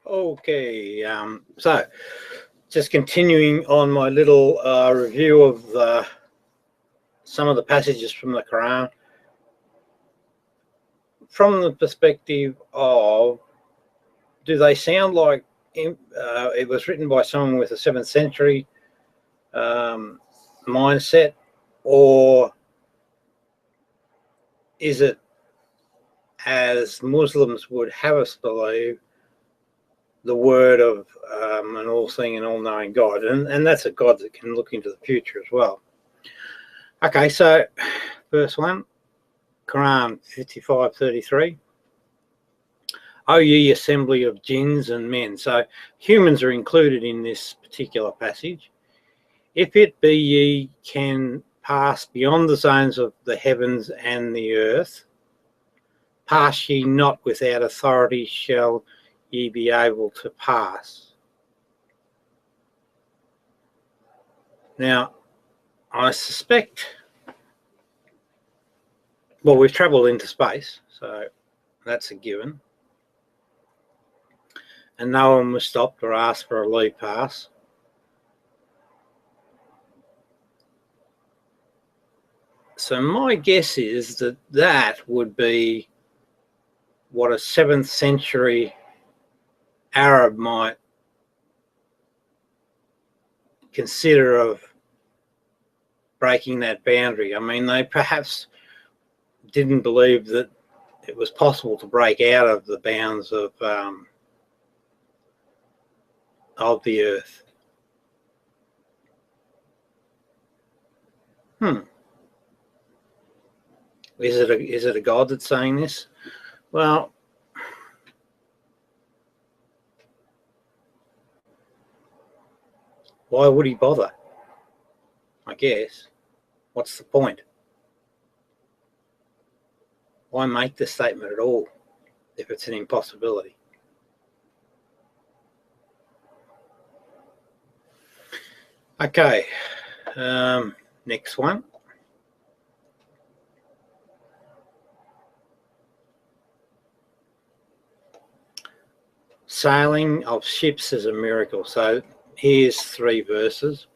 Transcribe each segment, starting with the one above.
Okay, so just continuing on my little review of some of the passages from the Quran from the perspective of, do they sound like it was written by someone with a 7th century mindset, or is it, as Muslims would have us believe, the word of an all-seeing and all-knowing God? And that's a God that can look into the future as well. Okay, so verse 1, Quran 55:33. O ye assembly of jinns and men. So humans are included in this particular passage. If it be ye can pass beyond the zones of the heavens and the earth, pass ye not without authority shall ye be able to pass. Now, I suspect, well, we've travelled into space, so that's a given. And no one was stopped or asked for a leave pass. So my guess is that that would be what a 7th century Arab might consider of breaking that boundary. I mean, they perhaps didn't believe that it was possible to break out of the bounds of the earth. Is it a God that's saying this? Well, why would he bother? I guess. What's the point? Why make the statement at all if it's an impossibility? Okay, next one. Sailing of ships is a miracle. So here's 3 verses.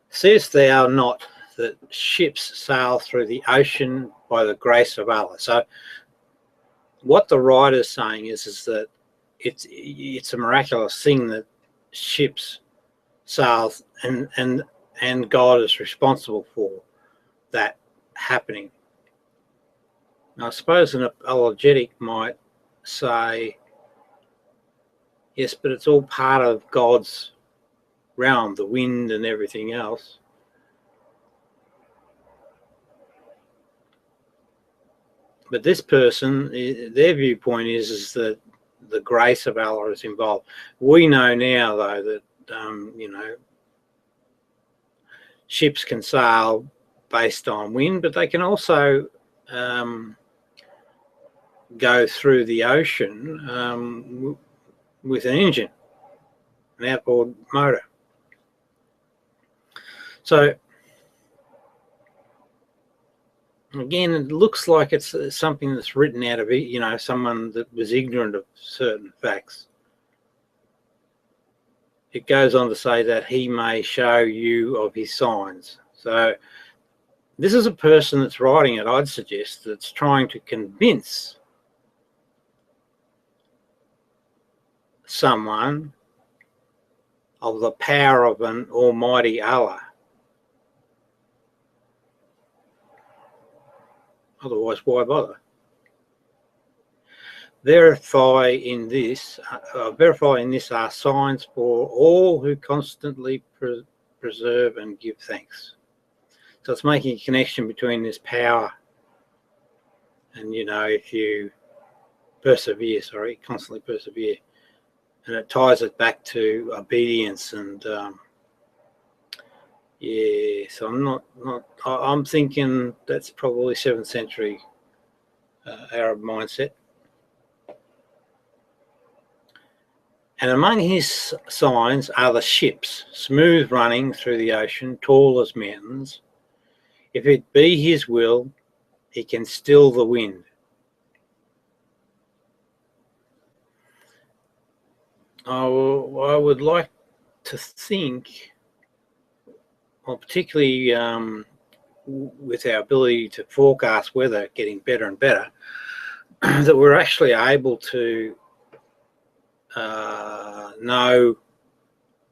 Seest thou not that ships sail through the ocean by the grace of Allah? So what the writer's saying is that it's a miraculous thing that ships sail, and God is responsible for that happening. Now, I suppose an apologetic might say, yes, but it's all part of God's realm, the wind and everything else. But this person, their viewpoint is that the grace of Allah is involved. We know now, though, that ships can sail based on wind, but they can also go through the ocean with an engine, an outboard motor. So again, it looks like it's something that's written out of, someone that was ignorant of certain facts. It goes on to say that he may show you of his signs. So this is a person that's writing it, I'd suggest, that's trying to convince someone of the power of an almighty Allah. Otherwise, why bother? Verify in this are signs for all who constantly preserve and give thanks. So it's making a connection between this power and, if you constantly persevere. And it ties it back to obedience and, so I'm thinking that's probably 7th century Arab mindset. And among his signs are the ships, smooth running through the ocean, tall as mountains. If it be his will, he can still the wind. I would like to think, well, particularly with our ability to forecast weather getting better and better, that we're actually able to know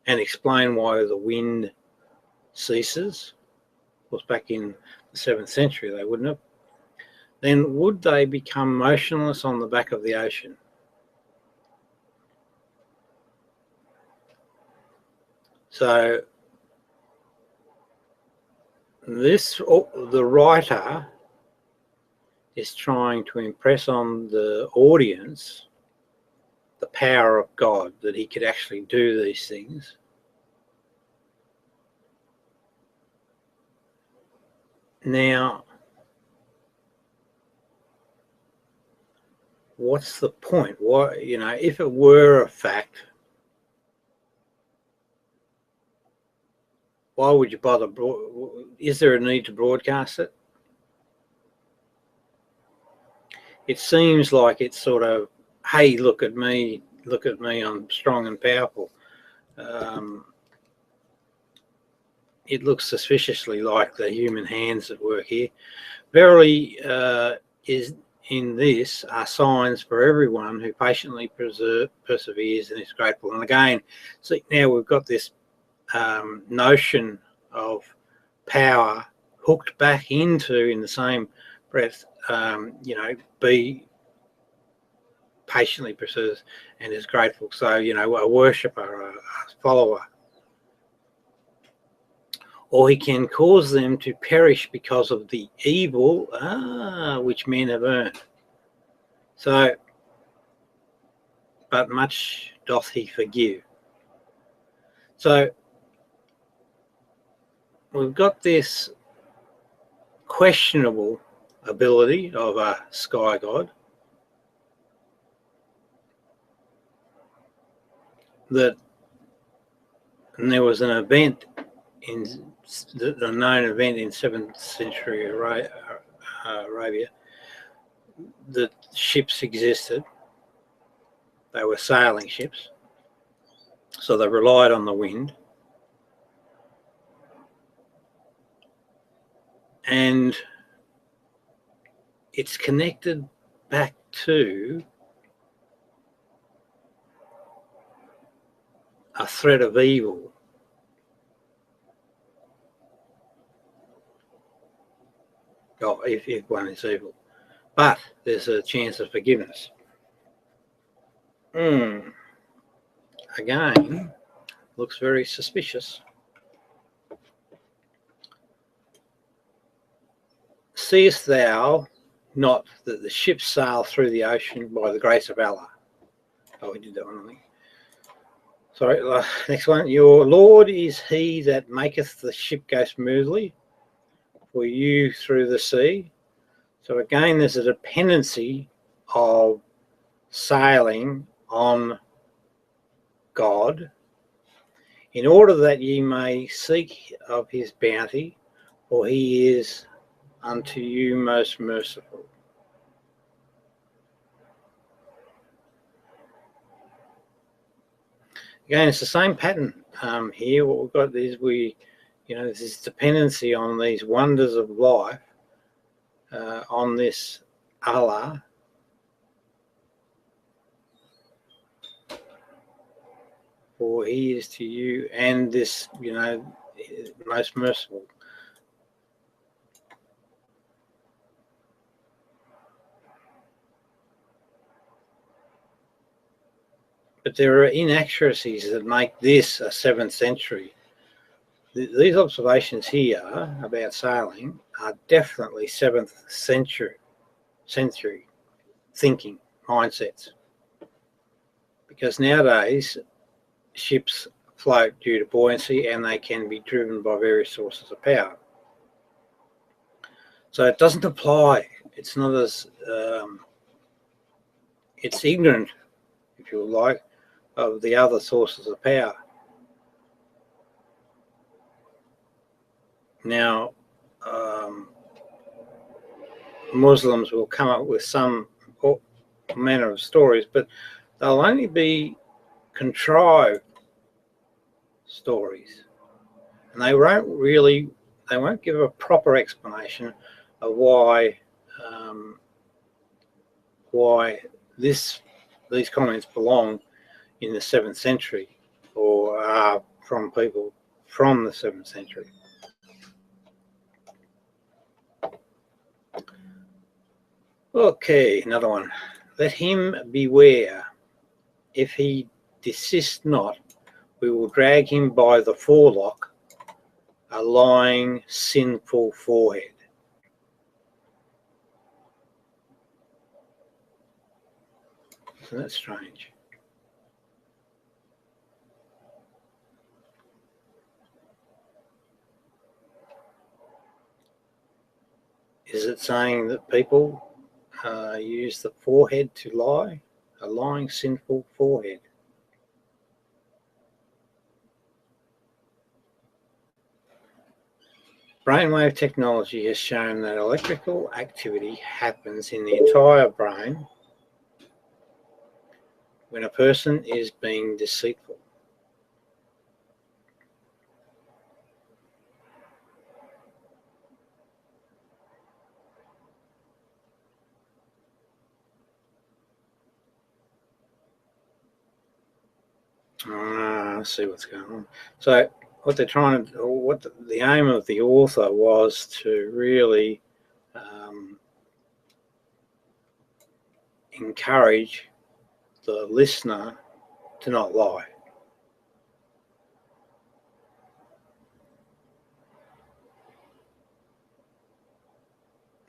and explain why the wind ceases. Of course, back in the 7th century, they wouldn't have. Then would they become motionless on the back of the ocean? So the writer is trying to impress on the audience the power of God, that he could actually do these things. Now, what's the point? Why, if it were a fact, why would you bother? Is there a need to broadcast it? It seems like it's sort of, hey, look at me, I'm strong and powerful. It looks suspiciously like the human hands at work here. Verily, is in this are signs for everyone who patiently perseveres and is grateful. And again, see, now we've got this notion of power hooked back into, in the same breath, be patiently perseveres and is grateful. So, a worshipper, a follower. Or he can cause them to perish because of the evil which men have earned. So, but much doth he forgive. So we've got this questionable ability of a sky god and there was an event a known event in 7th century Arabia, that ships existed. They were sailing ships, so they relied on the wind. And it's connected back to a threat of evil. Oh, if one is evil. But there's a chance of forgiveness. Again, looks very suspicious. Seest thou not that the ships sail through the ocean by the grace of Allah? Oh, we did that one, I think. Sorry, next one. Your Lord is he that maketh the ship go smoothly for you through the sea. So again, there's a dependency of sailing on God, in order that ye may seek of his bounty, for he is unto you most merciful. Again, it's the same pattern here. What we've got is there's this dependency on these wonders of life, on this Allah, for he is to you, and this, most merciful. But there are inaccuracies that make this a 7th century. These observations here about sailing are definitely 7th century thinking mindsets. Because nowadays, ships float due to buoyancy and they can be driven by various sources of power. So it doesn't apply. It's not as, it's ignorant, if you like, of the other sources of power. Now, Muslims will come up with some manner of stories, but they'll only be contrive stories, and they won't give a proper explanation of why these comments belong in the 7th century or are from people from the 7th century. Okay, another one. Let him beware. If he desist not, we will drag him by the forelock, a lying, sinful forehead. Isn't that strange? Is it saying that people use the forehead to lie? A lying, sinful forehead. Brainwave technology has shown that electrical activity happens in the entire brain when a person is being deceitful. Let's see what's going on. So what they're trying to, what the aim of the author was to really encourage the listener to not lie.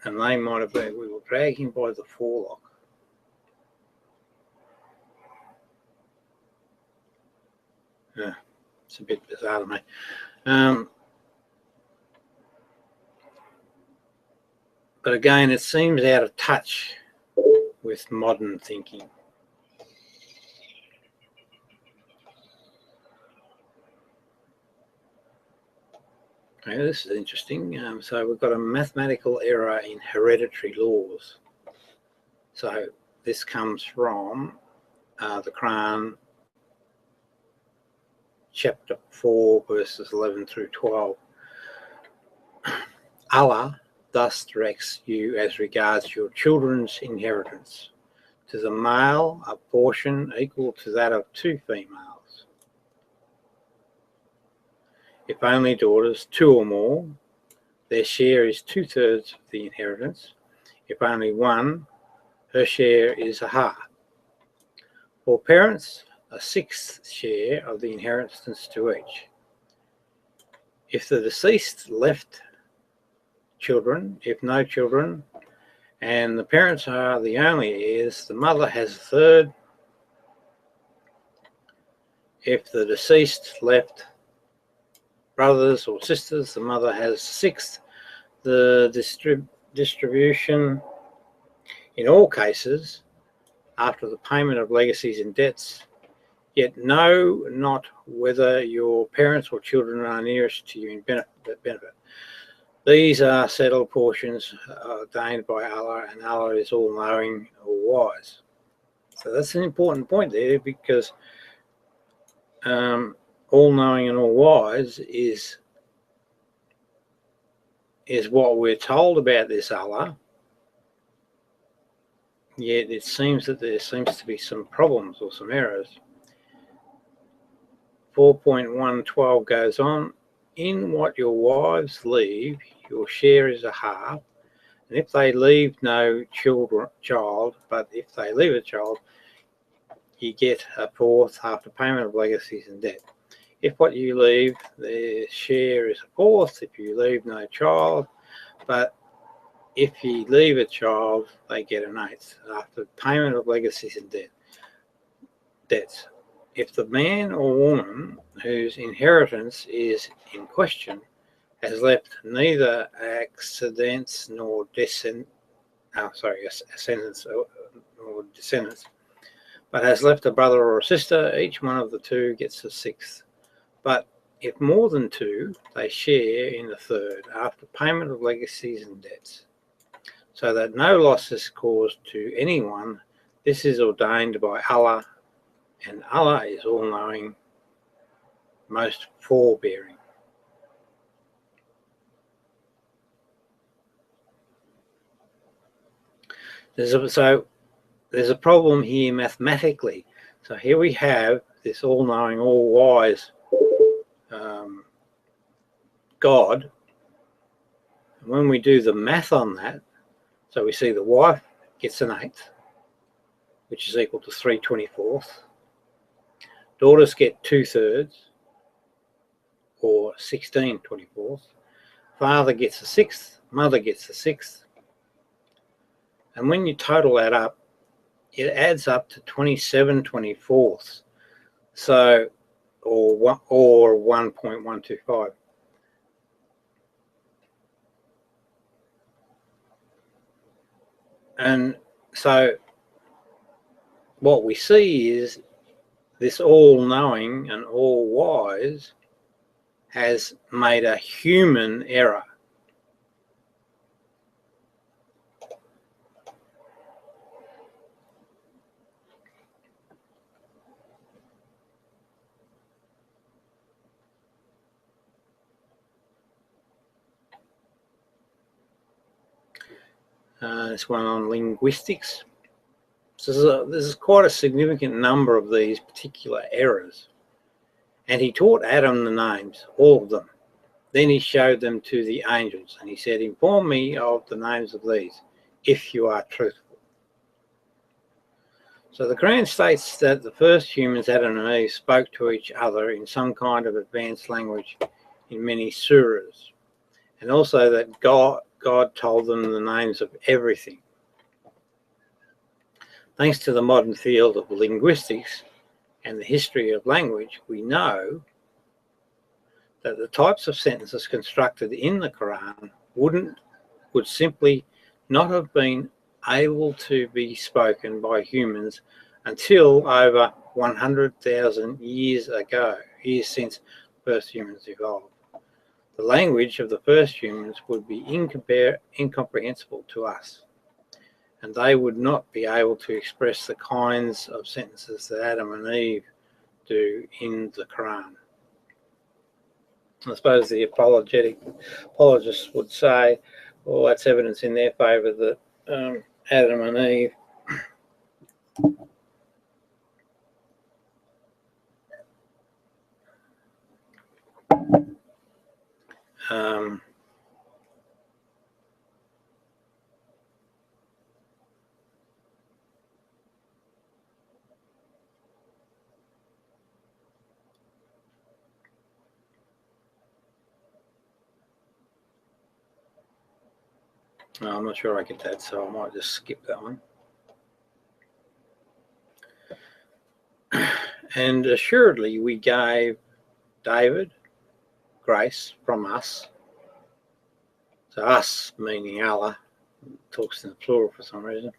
And they might have been, we will drag him by the forelock. Yeah, it's a bit bizarre to me. But again, it seems out of touch with modern thinking. Okay, this is interesting. So we've got a mathematical error in hereditary laws. So this comes from the Quran, chapter 4, verses 11 through 12. Allah thus directs you as regards your children's inheritance. To the male, a portion equal to that of 2 females. If only daughters, 2 or more, their share is 2/3 of the inheritance. If only one, her share is a half. For parents, a 1/6 share of the inheritance to each. If the deceased left children, if no children, and the parents are the only heirs, the mother has 1/3. If the deceased left brothers or sisters, the mother has 1/6. The distribution in all cases after the payment of legacies and debts. Yet know not whether your parents or children are nearest to you in benefit. These are settled portions ordained by Allah, and Allah is all-knowing, all-wise. So that's an important point there, because all-knowing and all-wise is what we're told about this Allah. Yet it seems that there seems to be some problems or some errors. 4.112 goes on, in what your wives leave, your share is a half, and if they leave no child, but if they leave a child, you get a 1/4 after payment of legacies and debt. If what you leave, their share is a 1/4 if you leave no child, but if you leave a child, they get an 1/8 after payment of legacies and debts. If the man or woman whose inheritance is in question has left neither ascendants nor descendants, but has left a brother or a sister, each one of the 2 gets a 1/6. But if more than 2, they share in the 1/3 after payment of legacies and debts, so that no loss is caused to anyone. This is ordained by Allah, and Allah is all-knowing, most forbearing. So there's a problem here mathematically. So here we have this all-knowing, all-wise God. And when we do the math on that, so we see the wife gets an eighth, which is equal to 3/24. Daughters get 2/3, or 16/24. Father gets a sixth, mother gets a sixth. And when you total that up, it adds up to 27/24. So, or 1.125. And so what we see is this all-knowing and all-wise has made a human error. This one on linguistics. So this is quite a significant number of these particular errors. And he taught Adam the names, all of them. Then he showed them to the angels, and he said, inform me of the names of these, if you are truthful. So the Quran states that the first humans, Adam and Eve, spoke to each other in some kind of advanced language in many surahs. And also that God told them the names of everything. Thanks to the modern field of linguistics and the history of language, we know that the types of sentences constructed in the Quran would simply not have been able to be spoken by humans until over 100,000 years ago, years since first humans evolved. The language of the first humans would be incomprehensible to us, and they would not be able to express the kinds of sentences that Adam and Eve do in the Quran. I suppose the apologists would say, well, that's evidence in their favour that Adam and Eve I'm not sure I get that, so I might just skip that one. And assuredly we gave David grace from us. So us meaning Allah, talks in the plural for some reason,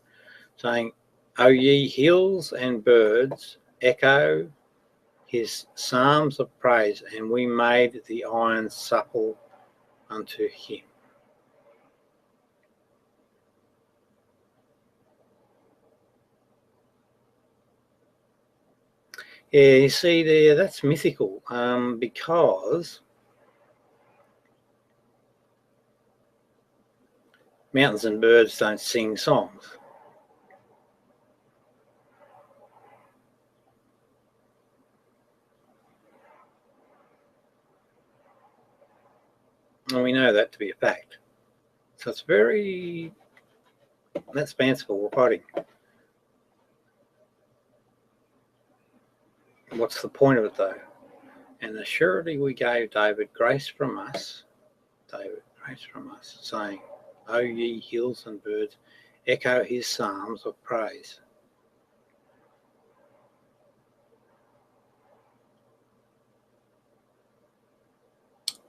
saying, O ye hills and birds, echo his psalms of praise, and we made the iron supple unto him. Yeah, you see there, that's mythical, because mountains and birds don't sing songs. And we know that to be a fact. So it's that's fanciful writing. What's the point of it though? And assuredly we gave David grace from us, saying, O ye hills and birds, echo his psalms of praise.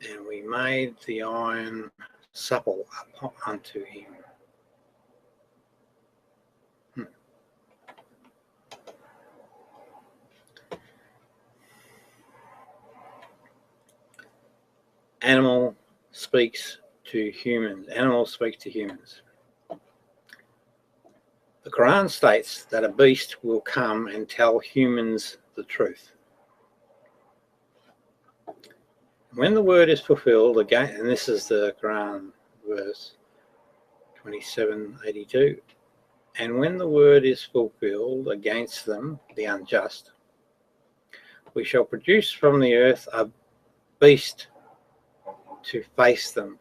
And we made the iron supple up unto him. Animal speaks to humans. Animals speak to humans. The Quran states that a beast will come and tell humans the truth. When the word is fulfilled again, and this is the Quran verse 2782, and when the word is fulfilled against them, the unjust, we shall produce from the earth a beast to face them.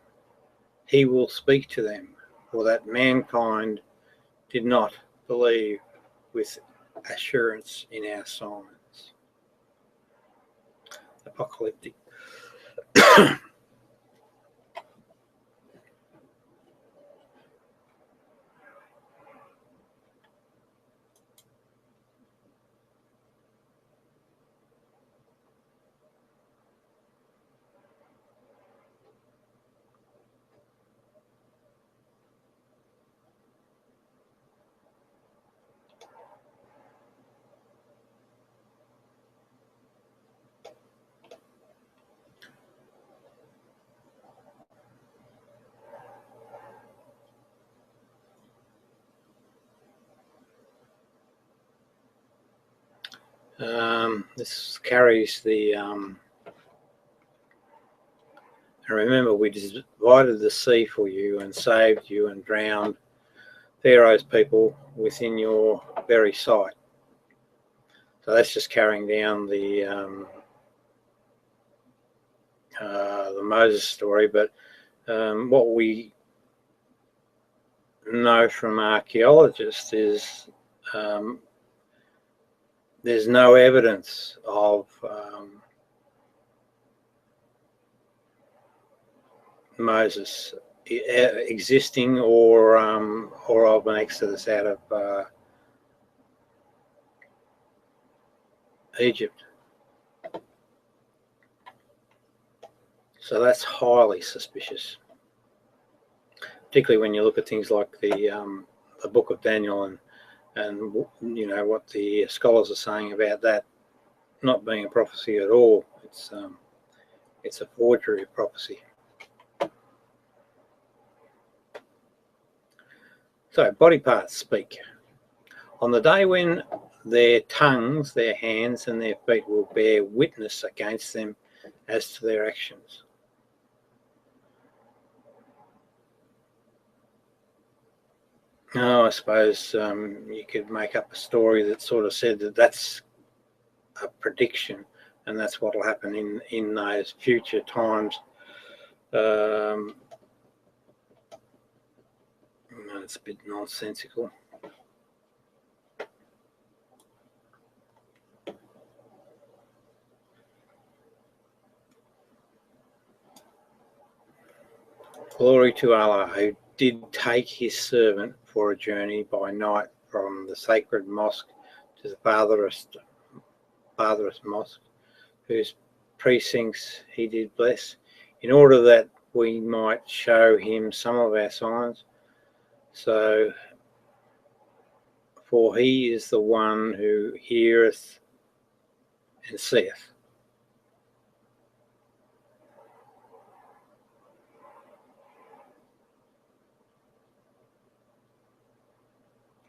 He will speak to them, for that mankind did not believe with assurance in our signs. Apocalyptic. This carries the and remember, we divided the sea for you and saved you and drowned Pharaoh's people within your very sight. So that's just carrying down the Moses story. But what we know from archaeologists is there's no evidence of Moses existing or of an exodus out of Egypt. So that's highly suspicious, particularly when you look at things like the Book of Daniel and you know what the scholars are saying about that not being a prophecy at all. It's a forgery of prophecy. So body parts speak. On the day when their tongues, their hands and their feet will bear witness against them as to their actions. Oh, I suppose you could make up a story that sort of said that that's a prediction and that's what will happen in those future times. It's a bit nonsensical. Glory to Allah, who did take his servant for a journey by night from the sacred mosque to the farthest mosque, whose precincts he did bless, in order that we might show him some of our signs. So, for he is the one who heareth and seeth.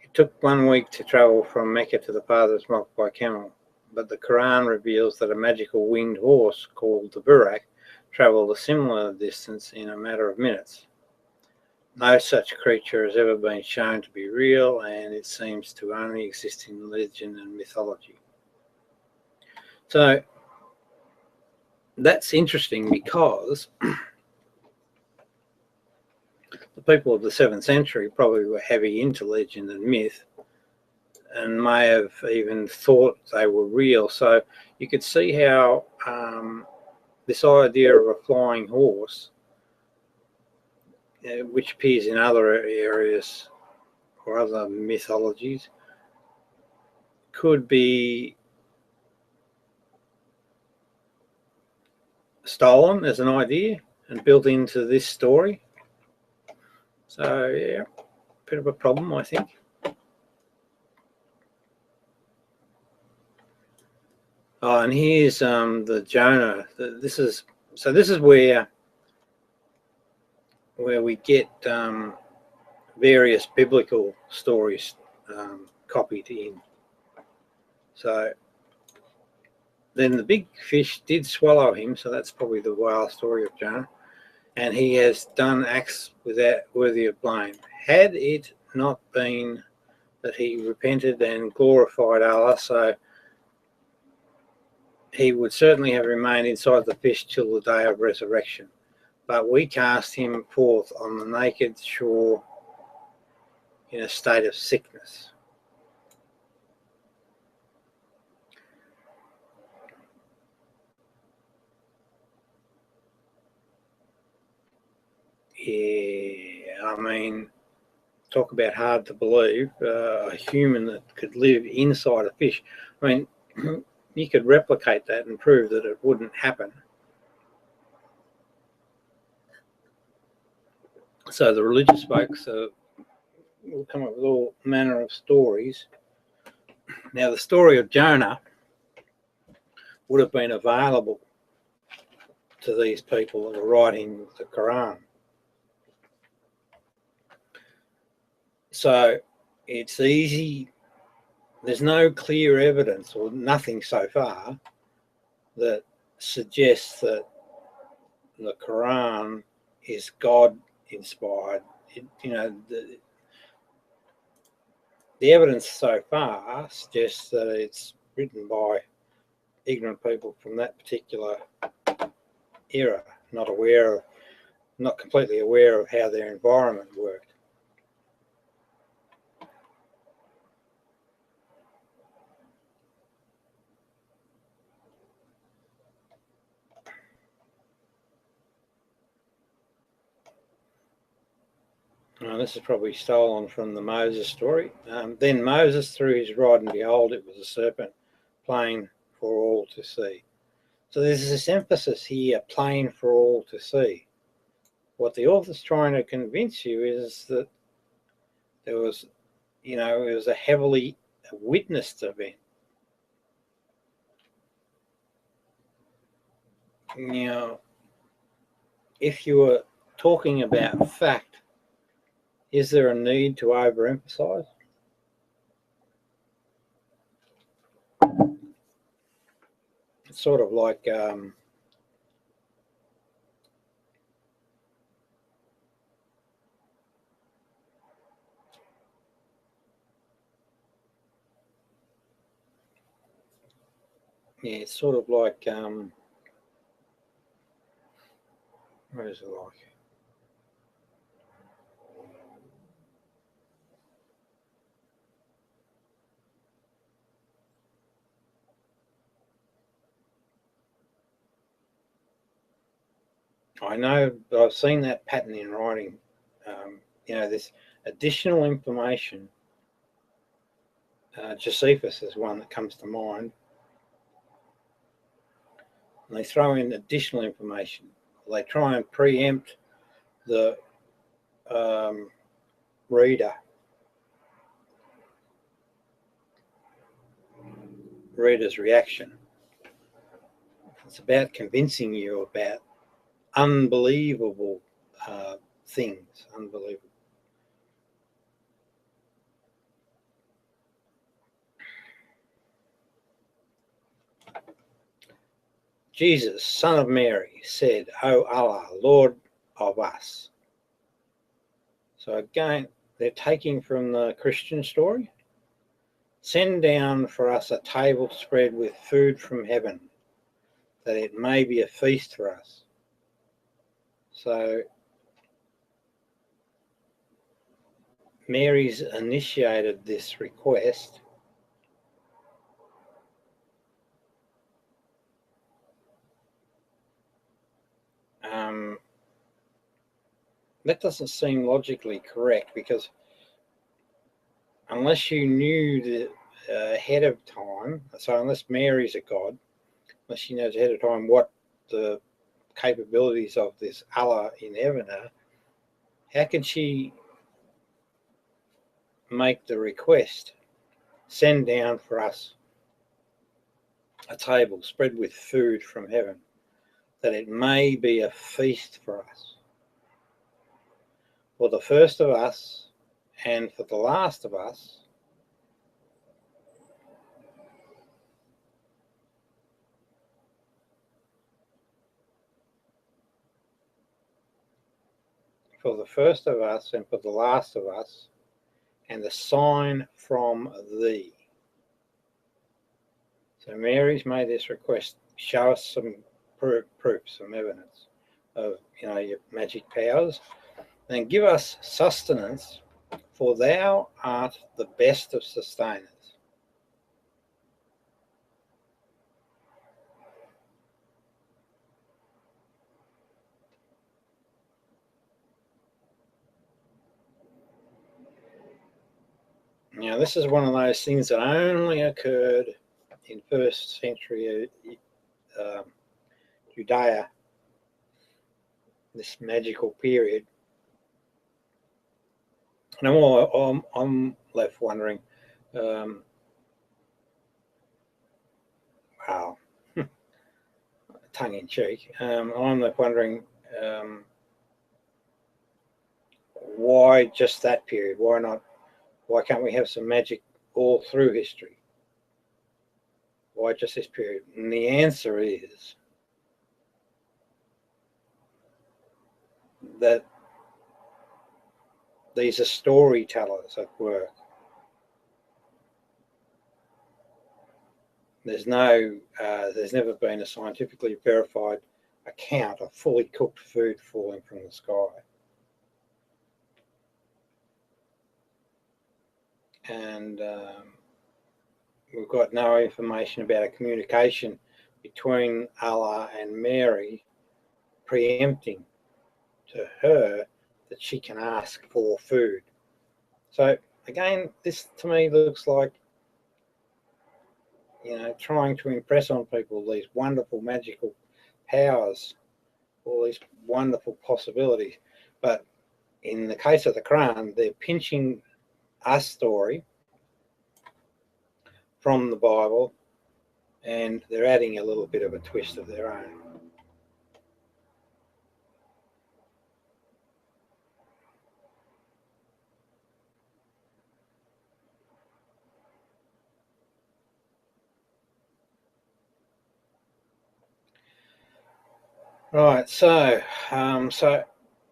It took 1 week to travel from Mecca to the farthest mosque by camel, but the Quran reveals that a magical winged horse called the Burak travelled a similar distance in a matter of minutes. No such creature has ever been shown to be real, and it seems to only exist in legend and mythology. So that's interesting because the people of the 7th century probably were heavy into legend and myth and may have even thought they were real. So you could see how this idea of a flying horse, which appears in other areas or other mythologies, could be stolen as an idea and built into this story. So yeah, bit of a problem, I think. Oh, and here's the Jonah. This is where we get various biblical stories copied in. So then the big fish did swallow him, so that's probably the whale story of Jonah, and he has done acts worthy of blame. Had it not been that he repented and glorified Allah, so he would certainly have remained inside the fish till the day of resurrection. But we cast him forth on the naked shore in a state of sickness. Yeah, I mean, talk about hard to believe, a human that could live inside a fish. I mean, you could replicate that and prove that it wouldn't happen. So the religious folks will come up with all manner of stories. Now, the story of Jonah would have been available to these people that are writing the Quran. So it's easy. There's no clear evidence or nothing so far that suggests that the Quran is God inspired. The evidence so far suggests that it's written by ignorant people from that particular era, not completely aware of how their environment worked. This is probably stolen from the Moses story. Then Moses threw his rod, and behold, it was a serpent, plain for all to see. So there's this emphasis here, plain for all to see. What the author's trying to convince you is that it was a heavily witnessed event. If you were talking about fact, is there a need to overemphasize? It's sort of like it's sort of like what is it like? I know I've seen that pattern in writing. This additional information. Josephus is one that comes to mind. And they throw in additional information. They try and preempt the reader's reaction. It's about convincing you about unbelievable things, unbelievable. Jesus, son of Mary, said, "O Allah, Lord of us." So again, they're taking from the Christian story. Send down for us a table spread with food from heaven, that it may be a feast for us. So Mary's initiated this request. That doesn't seem logically correct, because unless you knew ahead of time, so unless Mary's a god, unless she knows ahead of time what the capabilities of this Allah in heaven are, how can she make the request, send down for us a table spread with food from heaven, that it may be a feast for us, for the first of us and for the last of us, for the first of us and for the last of us, and a sign from thee. So Mary's made this request, show us some proof, some evidence of your magic powers, and give us sustenance, for thou art the best of sustainers. Now, this is one of those things that only occurred in first century Judea, this magical period. And I'm left wondering, wow, tongue in cheek, I'm left wondering why just that period? Why can't we have some magic all through history? Why just this period? And the answer is that these are storytellers at work. There's never been a scientifically verified account of fully cooked food falling from the sky. And we've got no information about a communication between Allah and Mary preempting to her that she can ask for food. So again, this to me looks like trying to impress on people these wonderful magical powers, all these wonderful possibilities. But in the case of the Quran, they're pinching a story from the Bible and they're adding a little bit of a twist of their own. Right, so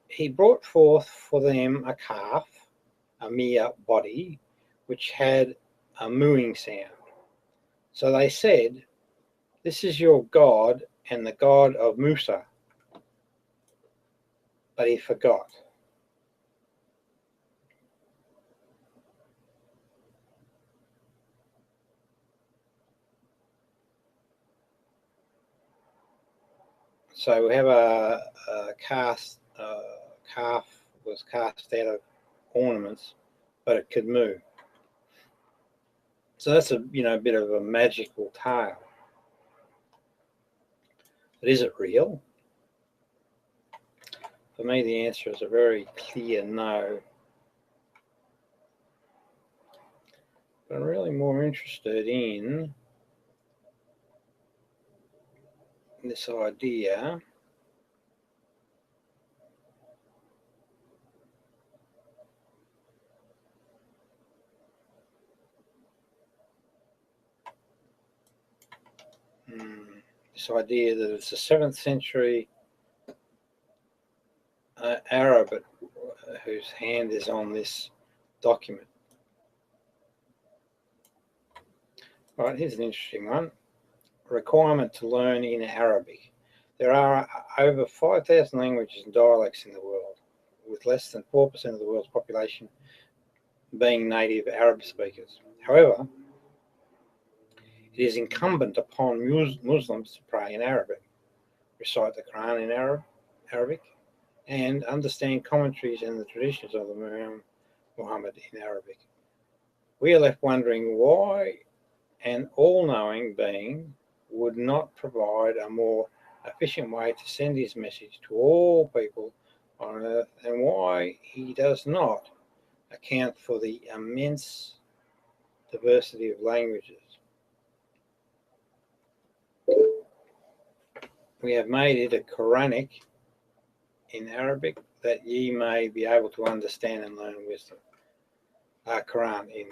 he brought forth for them a calf, a mere body, which had a mooing sound. So they said, "This is your God and the God of Musa." But he forgot. So we have a calf was cast out of ornaments, but it could move. So that's a bit of a magical tale. But is it real? For me, the answer is a very clear no. But I'm really more interested in this idea that it's a 7th century Arab whose hand is on this document. Right, here's an interesting one. Requirement to learn in Arabic. There are over 5,000 languages and dialects in the world, with less than 4% of the world's population being native Arab speakers. However, it is incumbent upon Muslims to pray in Arabic, recite the Quran in Arabic, and understand commentaries and the traditions of the Muhammad in Arabic. We are left wondering why an all-knowing being would not provide a more efficient way to send his message to all people on earth, and why he does not account for the immense diversity of languages. We have made it a Quranic in Arabic that ye may be able to understand and learn wisdom. Quran in.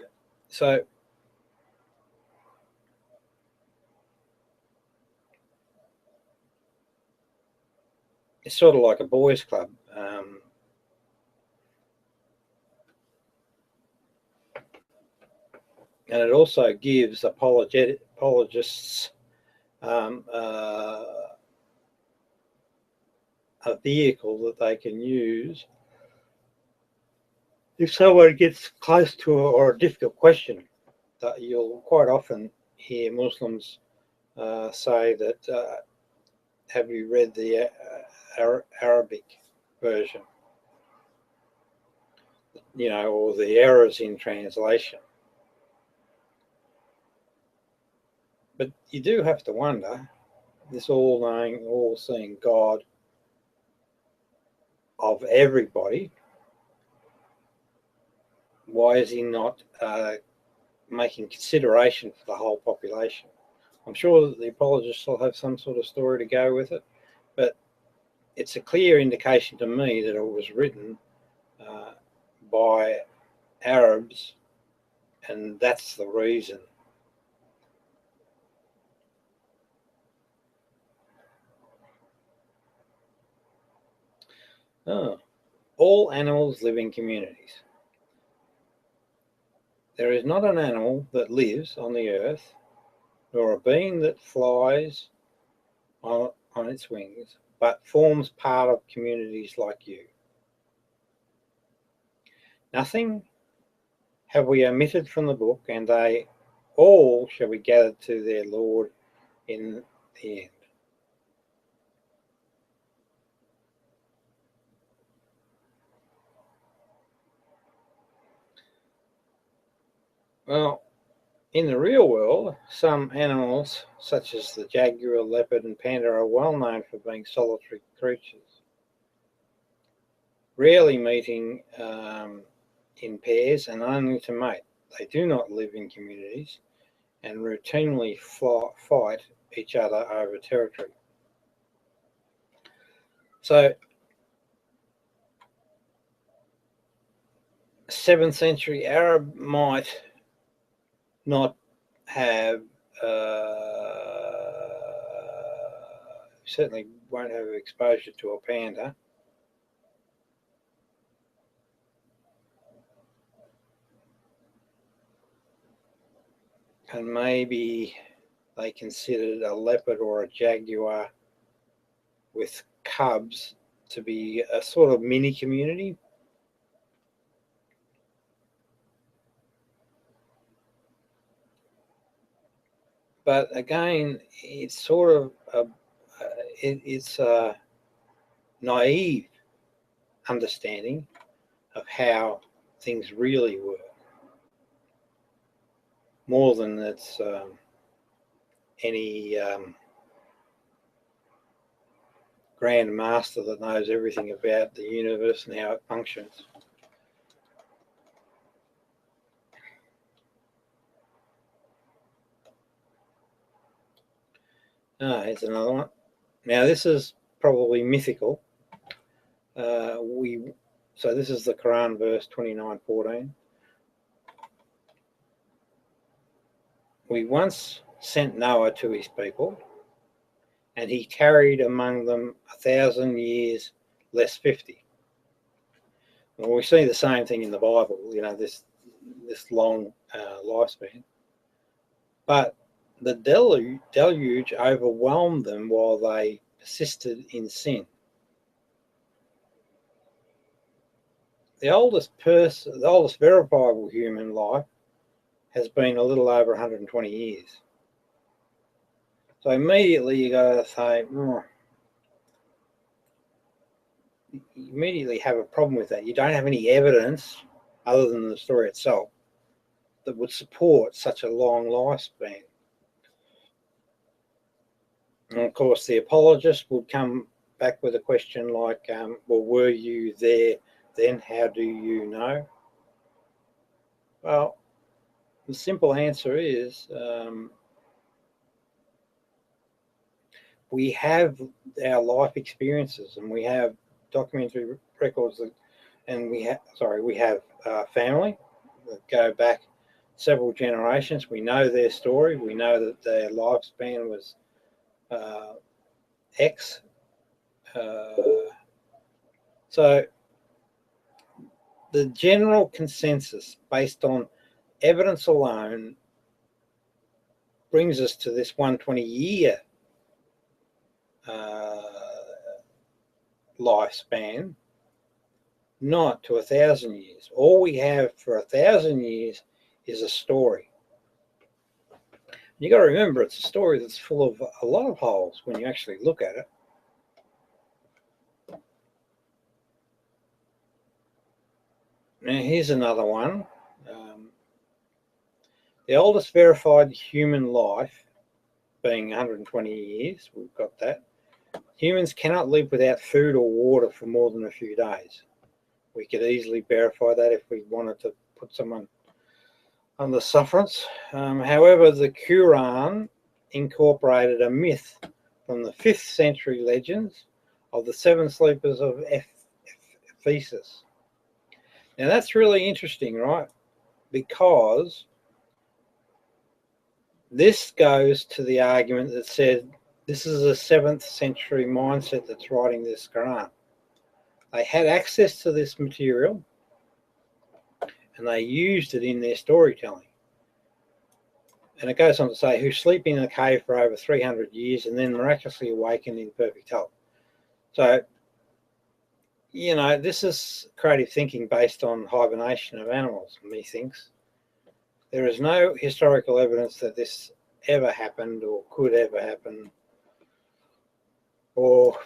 So it's sort of like a boys' club. And it also gives apologists a vehicle that they can use if someone gets close to or a difficult question. That you'll quite often hear Muslims say that, have you read the Arabic version? Or the errors in translation. But you do have to wonder, this all-knowing, all-seeing God of everybody, why is he not making consideration for the whole population? I'm sure that the apologists will have some sort of story to go with it, but it's a clear indication to me that it was written by Arabs, and that's the reason. All animals live in communities. There is not an animal that lives on the earth, nor a being that flies on its wings, but forms part of communities like you. Nothing have we omitted from the book, and they all shall be gathered to their Lord in the end. Well, in the real world, some animals, such as the jaguar, leopard, and panda, are well known for being solitary creatures, rarely meeting in pairs and only to mate. They do not live in communities and routinely fight each other over territory. So, 7th century Arab might not have, certainly won't have exposure to a panda. And maybe they considered a leopard or a jaguar with cubs to be a sort of mini community. But again, it's sort of it's a naive understanding of how things really were, more than it's any grand master that knows everything about the universe and how it functions. Here's another one. Now this is probably mythical. So this is the Quran verse 29:14. We once sent Noah to his people, and he tarried among them 1,000 years less 50. Well, we see the same thing in the Bible, this long lifespan. But the deluge overwhelmed them while they persisted in sin. The oldest verifiable human life has been a little over 120 years. So immediately you got to say, you immediately have a problem with that. You don't have any evidence other than the story itself that would support such a long lifespan. And of course, the apologist would come back with a question like, well, were you there then? How do you know? Well, the simple answer is we have our life experiences, and we have documentary records, and we have family that go back several generations. We know their story. We know that their lifespan was X. So the general consensus based on evidence alone brings us to this 120-year lifespan, not to 1,000 years. All we have for 1,000 years is a story. You got to remember, it's a story that's full of a lot of holes when you actually look at it. Now, here's another one. The oldest verified human life being 120 years. We've got that. Humans cannot live without food or water for more than a few days. We could easily verify that if we wanted to put someone under sufferance. However, the Quran incorporated a myth from the 5th century legends of the 7 sleepers of Ephesus. Now that's really interesting, right? Because this goes to the argument that said this is a 7th century mindset that's writing this Quran. They had access to this material and they used it in their storytelling. And it goes on to say, who sleep in a cave for over 300 years and then miraculously awaken in perfect health. So, you know, this is creative thinking based on hibernation of animals, methinks. There is no historical evidence that this ever happened or could ever happen or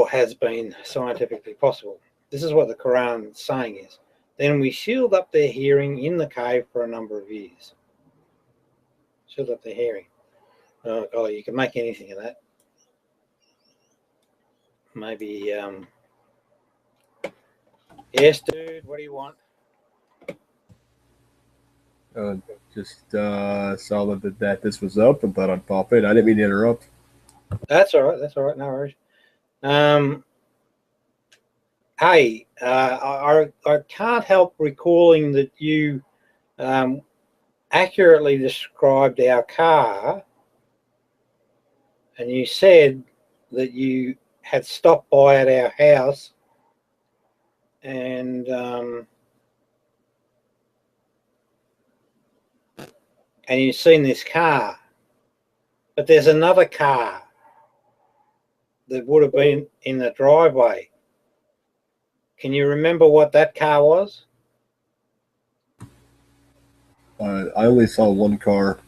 has been scientifically possible. This is what the Quran is saying is. Then we sealed up their hearing in the cave for a number of years. Sealed up their hearing. Oh, golly, you can make anything of that. Maybe, yes, dude, what do you want? Just saw that this was up and thought I'd pop in. I didn't mean to interrupt. That's all right. That's all right. No worries. Hey, I can't help recalling that you accurately described our car, and you said that you had stopped by at our house and you've seen this car, but there's another car that would have been in the driveway. Can you remember what that car was? I only saw one car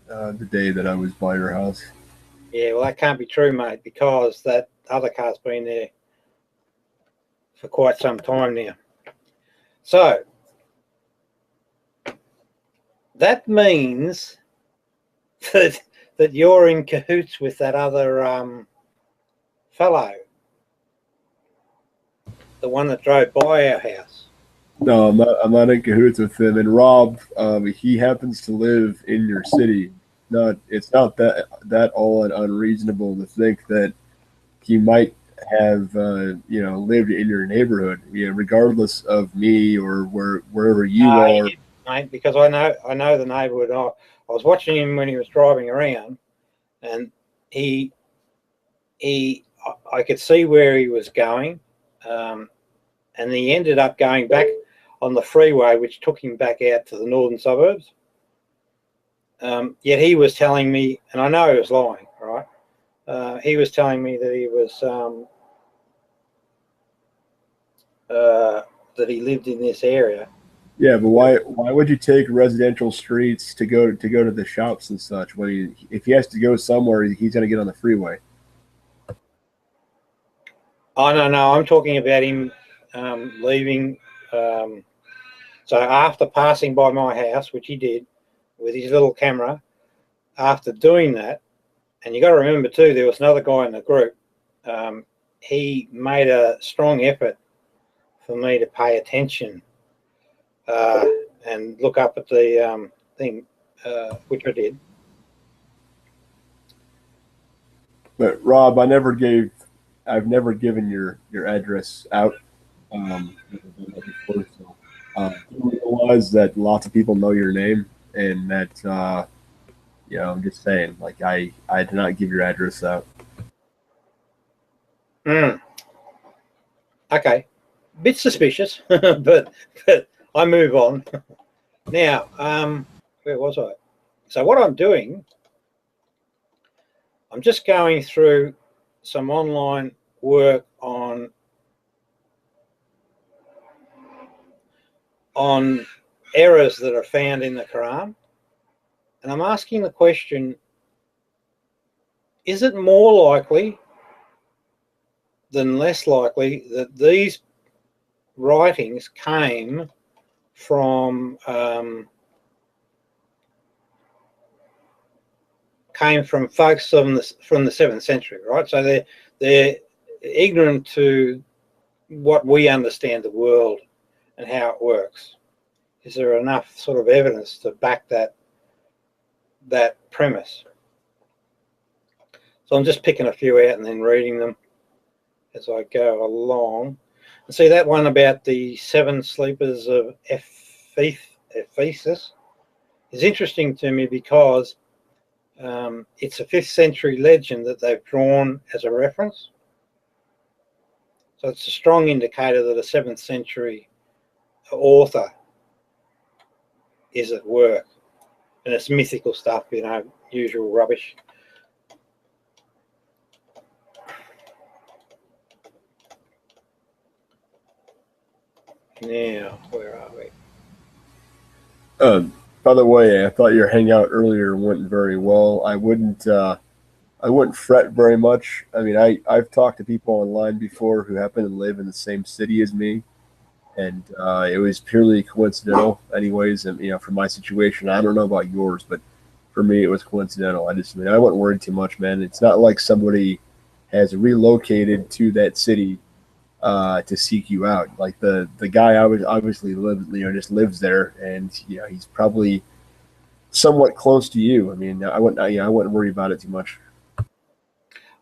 the day that I was by your house. Yeah, well, that can't be true, mate, because that other car's been there for quite some time now. So that means that you're in cahoots with that other fellow, the one that drove by our house. No, I'm not in cahoots with him. And Rob, he happens to live in your city. It's not that all unreasonable to think that he might have lived in your neighborhood, regardless of me or wherever you are. Mate, because I know the neighborhood. I was watching him when he was driving around, and I could see where he was going, and he ended up going back on the freeway, which took him back out to the northern suburbs. Yet he was telling me, and I know he was lying, right? He was telling me that he was that he lived in this area. Yeah, but why would you take residential streets to go to the shops and such when if he has to go somewhere, he's going to get on the freeway? Oh no, I'm talking about him leaving. So after passing by my house, which he did with his little camera, after doing that, and you got to remember too, there was another guy in the group. He made a strong effort for me to pay attention and look up at the thing, which I did. But Rob, I've never given your address out. Before, so, you realize that lots of people know your name, and that I'm just saying, like I did not give your address out. Okay, bit suspicious, but I move on. Now, where was I? So what I'm doing I'm just going through some online work on errors that are found in the Quran, and I'm asking the question, is it more likely than less likely that these writings came from folks from the 7th century, right? So they're ignorant to what we understand the world and how it works. Is there enough sort of evidence to back that premise? So I'm just picking a few out and then reading them as I go along. And see, that one about the 7 sleepers of Ephesus is interesting to me because it's a 5th century legend that they've drawn as a reference. So it's a strong indicator that a 7th century author is at work. And it's mythical stuff, you know, usual rubbish. Now, where are we? By the way, I thought your hangout earlier went very well. I wouldn't fret very much. I mean, I've talked to people online before who happen to live in the same city as me, and it was purely coincidental. Anyways, and you know, for my situation, I don't know about yours, but for me, it was coincidental. I wouldn't worry too much, man. It's not like somebody has relocated to that city to seek you out. Like the guy obviously just lives there, and he's probably somewhat close to you. I mean, I wouldn't worry about it too much.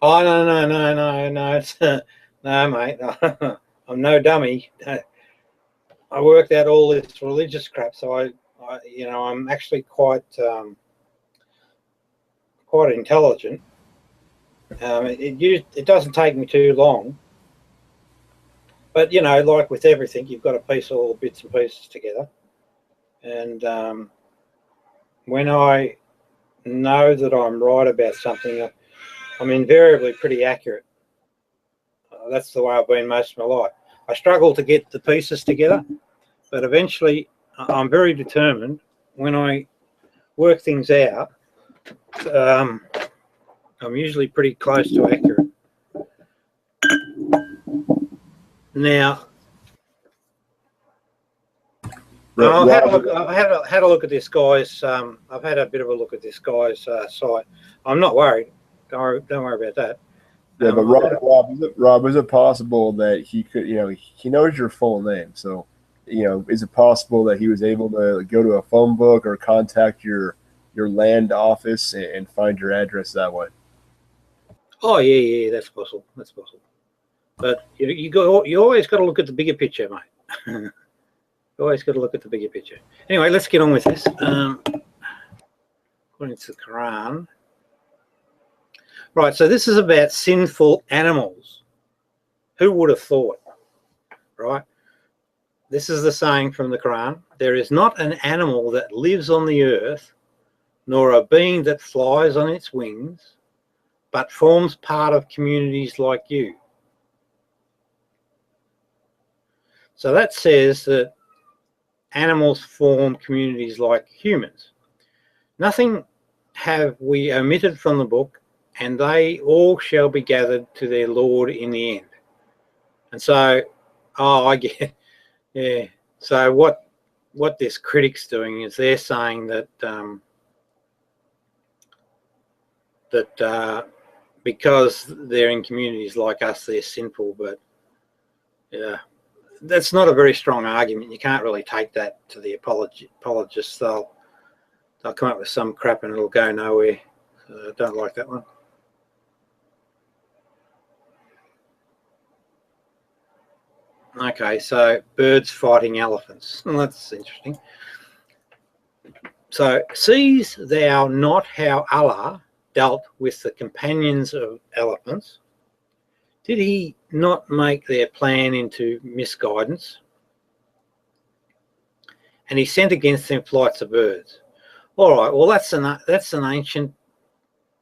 Oh, no, it's, no, mate. I'm no dummy. I worked out all this religious crap, so I'm actually quite intelligent. It doesn't take me too long, but like with everything, you've got to piece all the bits and pieces together. And when I know that I'm right about something, I'm invariably pretty accurate. That's the way I've been most of my life. I struggle to get the pieces together, but eventually I'm very determined. When I work things out, I'm usually pretty close to accurate. Now, I've had a look at this guy's. I've had a bit of a look at this guy's site. I'm not worried. Don't worry about that. Yeah, but Rob, is it possible that he could? He knows your full name, so is it possible that he was able to go to a phone book or contact your land office and find your address that way? Oh yeah, that's possible. That's possible. But you always got to look at the bigger picture, mate. You always got to look at the bigger picture. Anyway, let's get on with this. According to the Quran. Right, so this is about sinful animals. Who would have thought, right? This is the saying from the Quran. There is not an animal that lives on the earth, nor a being that flies on its wings, but forms part of communities like you. So that says that animals form communities like humans. Nothing have we omitted from the book, and they all shall be gathered to their Lord in the end. And so, I get, yeah. So what this critic's doing is they're saying that because they're in communities like us, they're sinful. But yeah, that's not a very strong argument. You can't really take that to the apologists. They'll come up with some crap and it'll go nowhere. So I don't like that one. Okay, so birds fighting elephants. Well, that's interesting. So, seest thou not how Allah dealt with the companions of elephants? Did he not make their plan into misguidance? And he sent against them flights of birds. All right, well, that's an ancient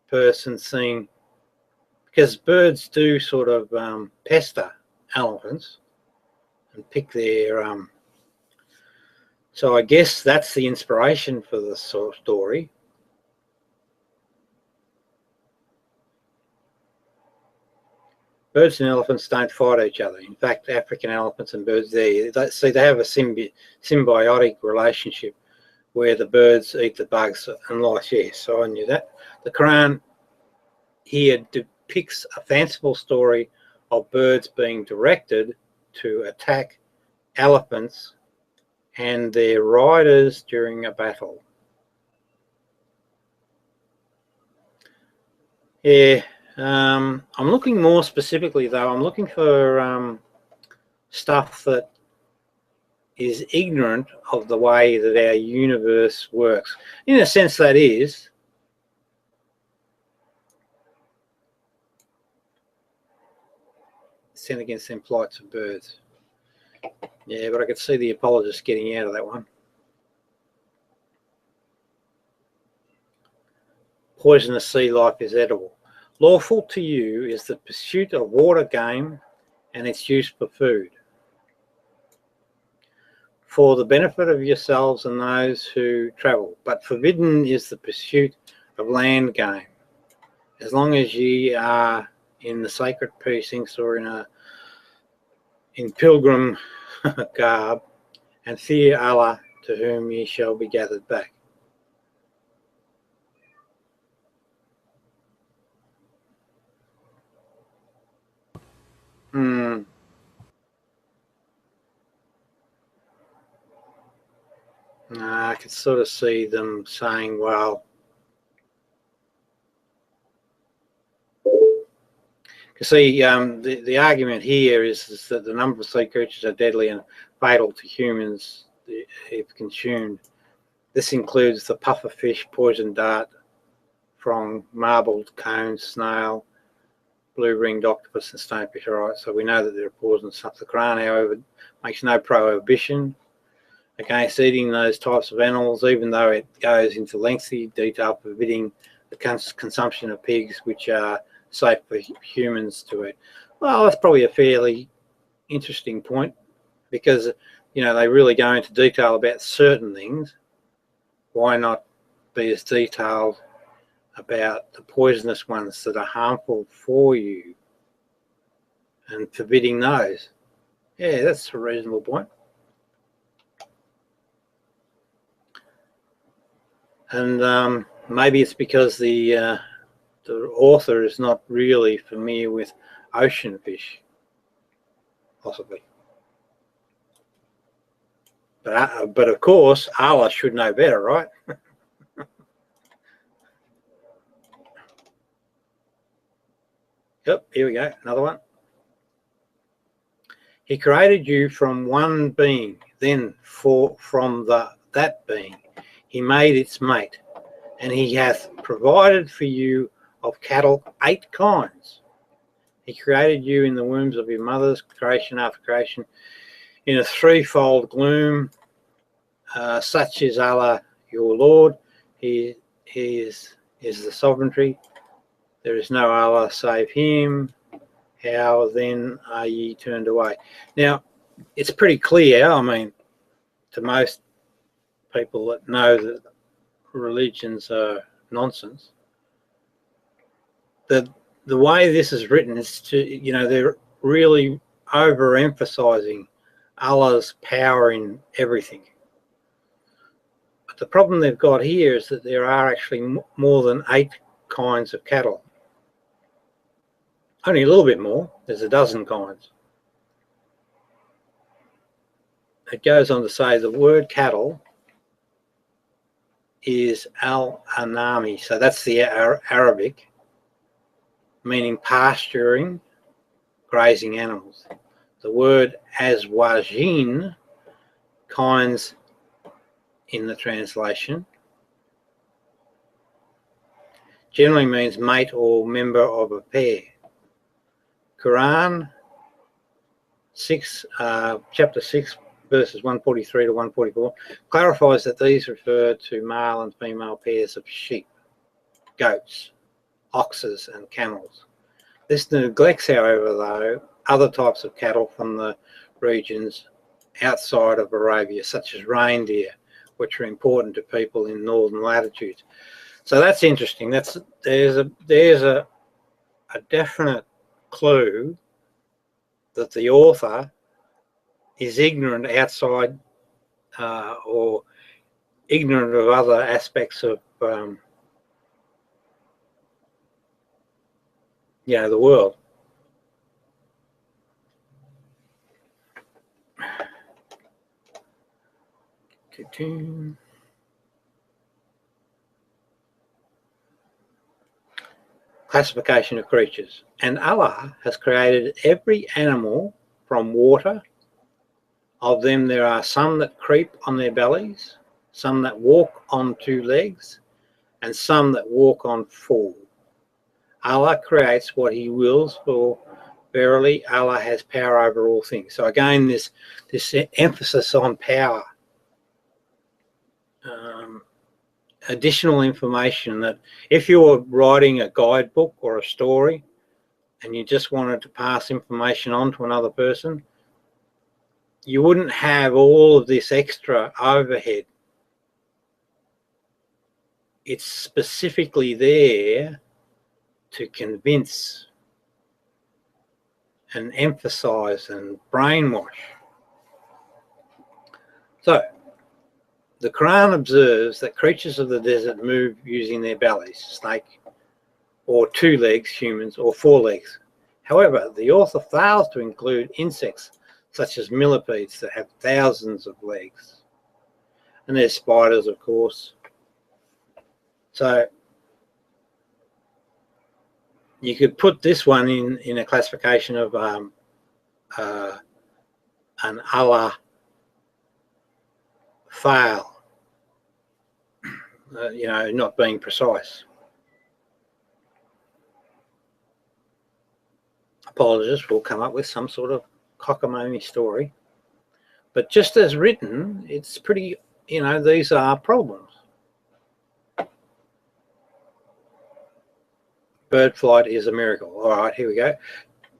person seeing because birds do sort of pester elephants and pick their so I guess that's the inspiration for the story. Birds and elephants don't fight each other. In fact, African elephants and birds, they have a symbiotic relationship where the birds eat the bugs and lice. Yes, so I knew that. The Quran here depicts a fanciful story of birds being directed to attack elephants and their riders during a battle. Yeah, I'm looking more specifically though. I'm looking for stuff that is ignorant of the way that our universe works. In a sense, that is. Sin against them flights of birds. Yeah, but I could see the apologists getting out of that one. Poisonous sea life is edible. Lawful to you is the pursuit of water game and its use for food, for the benefit of yourselves and those who travel. But forbidden is the pursuit of land game, as long as ye are in the sacred precincts or in pilgrim garb, and fear Allah, to whom ye shall be gathered back. I could sort of see them saying, well, you see, the argument here is that the number of sea creatures are deadly and fatal to humans if consumed. This includes the pufferfish, poison dart, frog, marbled cone, snail, blue-ringed octopus and stonefish. All right, so we know that there are poisonous stuff. The Quran, however, makes no prohibition against eating those types of animals, even though it goes into lengthy detail forbidding the consumption of pigs, which are safe for humans to eat. Well, that's probably a fairly interesting point, because you know they really go into detail about certain things. Why not be as detailed about the poisonous ones that are harmful for you and forbidding those? Yeah, that's a reasonable point. And maybe it's because the author is not really familiar with ocean fish, possibly. But of course, Allah should know better, right? Yep, here we go, another one. He created you from one being, then from that being he made its mate, and he hath provided for you of cattle 8 kinds. He created you in the wombs of your mothers, creation after creation, in a threefold gloom. Such is Allah, your Lord. He is the sovereignty. There is no Allah save him. How then are ye turned away? Now, it's pretty clear, I mean, to most people that know that religions are nonsense, that the way this is written is to, you know, they're really overemphasizing Allah's power in everything. But the problem they've got here is that there are actually more than 8 kinds of cattle. Only a little bit more. There's a dozen kinds. It goes on to say the word cattle is al-anami. So that's the Arabic, meaning pasturing, grazing animals. The word azwajin, kinds in the translation, generally means mate or member of a pair. Quran 6, chapter 6, verses 143 to 144 clarifies that these refer to male and female pairs of sheep, goats, oxes and camels. This neglects, however, though, other types of cattle from the regions outside of Arabia, such as reindeer, which are important to people in northern latitudes. So that's interesting. There's a definite clue that the author is ignorant outside or ignorant of other aspects of the world. Classification of creatures. And Allah has created every animal from water. Of them there are some that creep on their bellies, some that walk on two legs, and some that walk on four. Allah creates what he wills, for verily Allah has power over all things. So again, this emphasis on power. Additional information that if you were writing a guidebook or a story and you just wanted to pass information on to another person, you wouldn't have all of this extra overhead. It's specifically there to convince and emphasize and brainwash. So, the Quran observes that creatures of the desert move using their bellies, snake, or two legs, humans, or four legs. However, the author fails to include insects such as millipedes that have thousands of legs. And there's spiders, of course. So you could put this one in a classification of an Allah fail, not being precise. Apologists will come up with some sort of cockamamie story, but just as written, it's pretty, these are problems. Bird flight is a miracle. All right, here we go.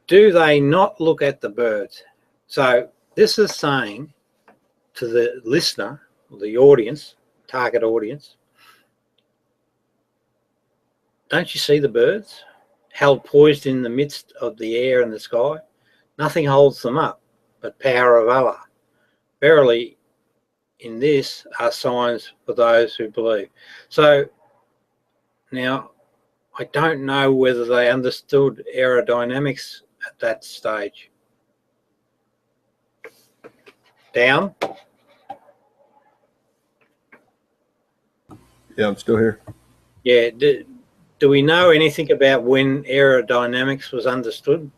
Do they not look at the birds? So this is saying to the listener, the audience, target audience, don't you see the birds held poised in the midst of the air and the sky? Nothing holds them up but power of Allah. Verily, in this are signs for those who believe. So now, I don't know whether they understood aerodynamics at that stage. Down? Yeah, I'm still here. Yeah. Do we know anything about when aerodynamics was understood?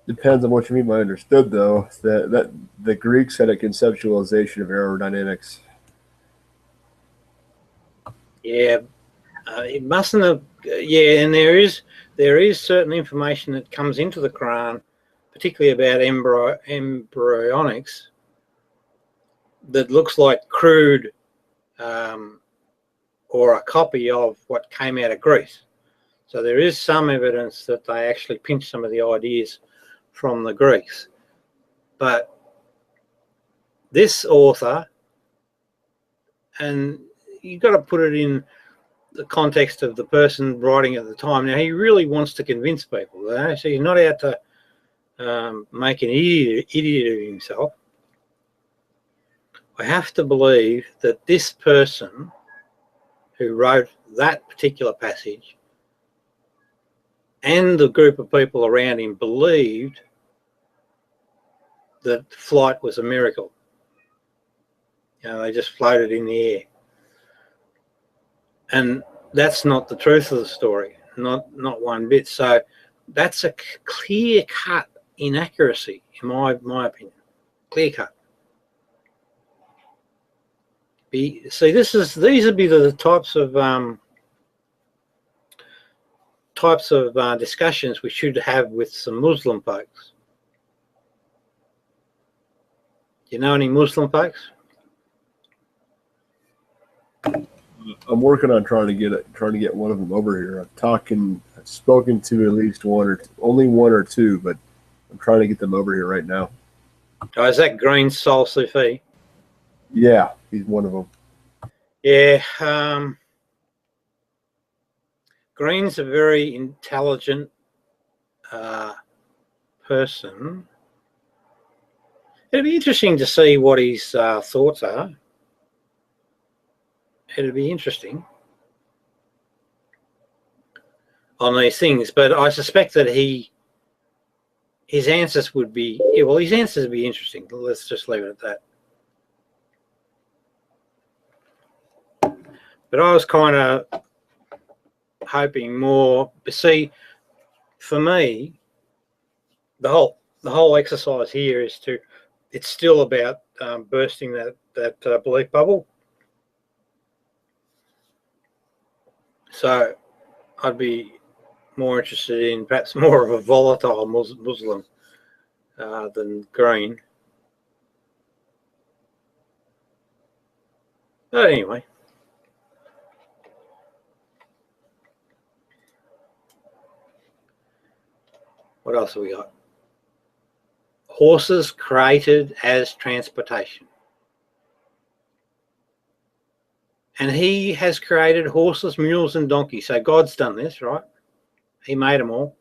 Depends on what you mean by understood, though. That the Greeks had a conceptualization of aerodynamics. Yeah, it mustn't have. Yeah, and there is certain information that comes into the Quran, particularly about embryonics, that looks like crude or a copy of what came out of Greece. So there is some evidence that they actually pinched some of the ideas from the Greeks. But this author, and you've got to put it in the context of the person writing at the time. Now, he really wants to convince people, so he's not out to make an idiot of himself. I have to believe that this person who wrote that particular passage and the group of people around him believed that flight was a miracle. They just floated in the air. And that's not the truth of the story, not one bit. So that's a clear-cut inaccuracy, in my opinion. Clear-cut. See, these would be the types of discussions we should have with some Muslim folks. Do you know any Muslim folks? I'm working on trying to get one of them over here. I've spoken to at least only one or two, but I'm trying to get them over here right now. Oh, is that Green Sol Sufi? Yeah, he's one of them. Yeah. Green's a very intelligent person. It'd be interesting to see what his thoughts are. It'd be interesting on these things, but I suspect that his answers would be, yeah, well, his answers would be interesting. Let's just leave it at that. But I was kind of hoping more. See, for me, the whole exercise here is it's still about bursting that belief bubble. So I'd be more interested in perhaps more of a volatile Muslim than Green. But anyway. What else have we got? Horses created as transportation. And he has created horses, mules, and donkeys. So God's done this, right? He made them all.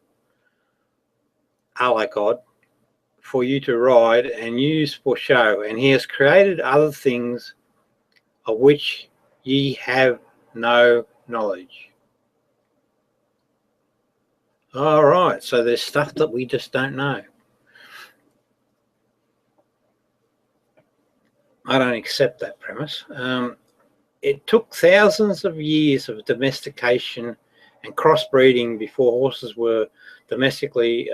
Allah God, for you to ride and use for show. And he has created other things of which ye have no knowledge. All right, so there's stuff that we just don't know. I don't accept that premise. It took thousands of years of domestication and crossbreeding before horses were domestically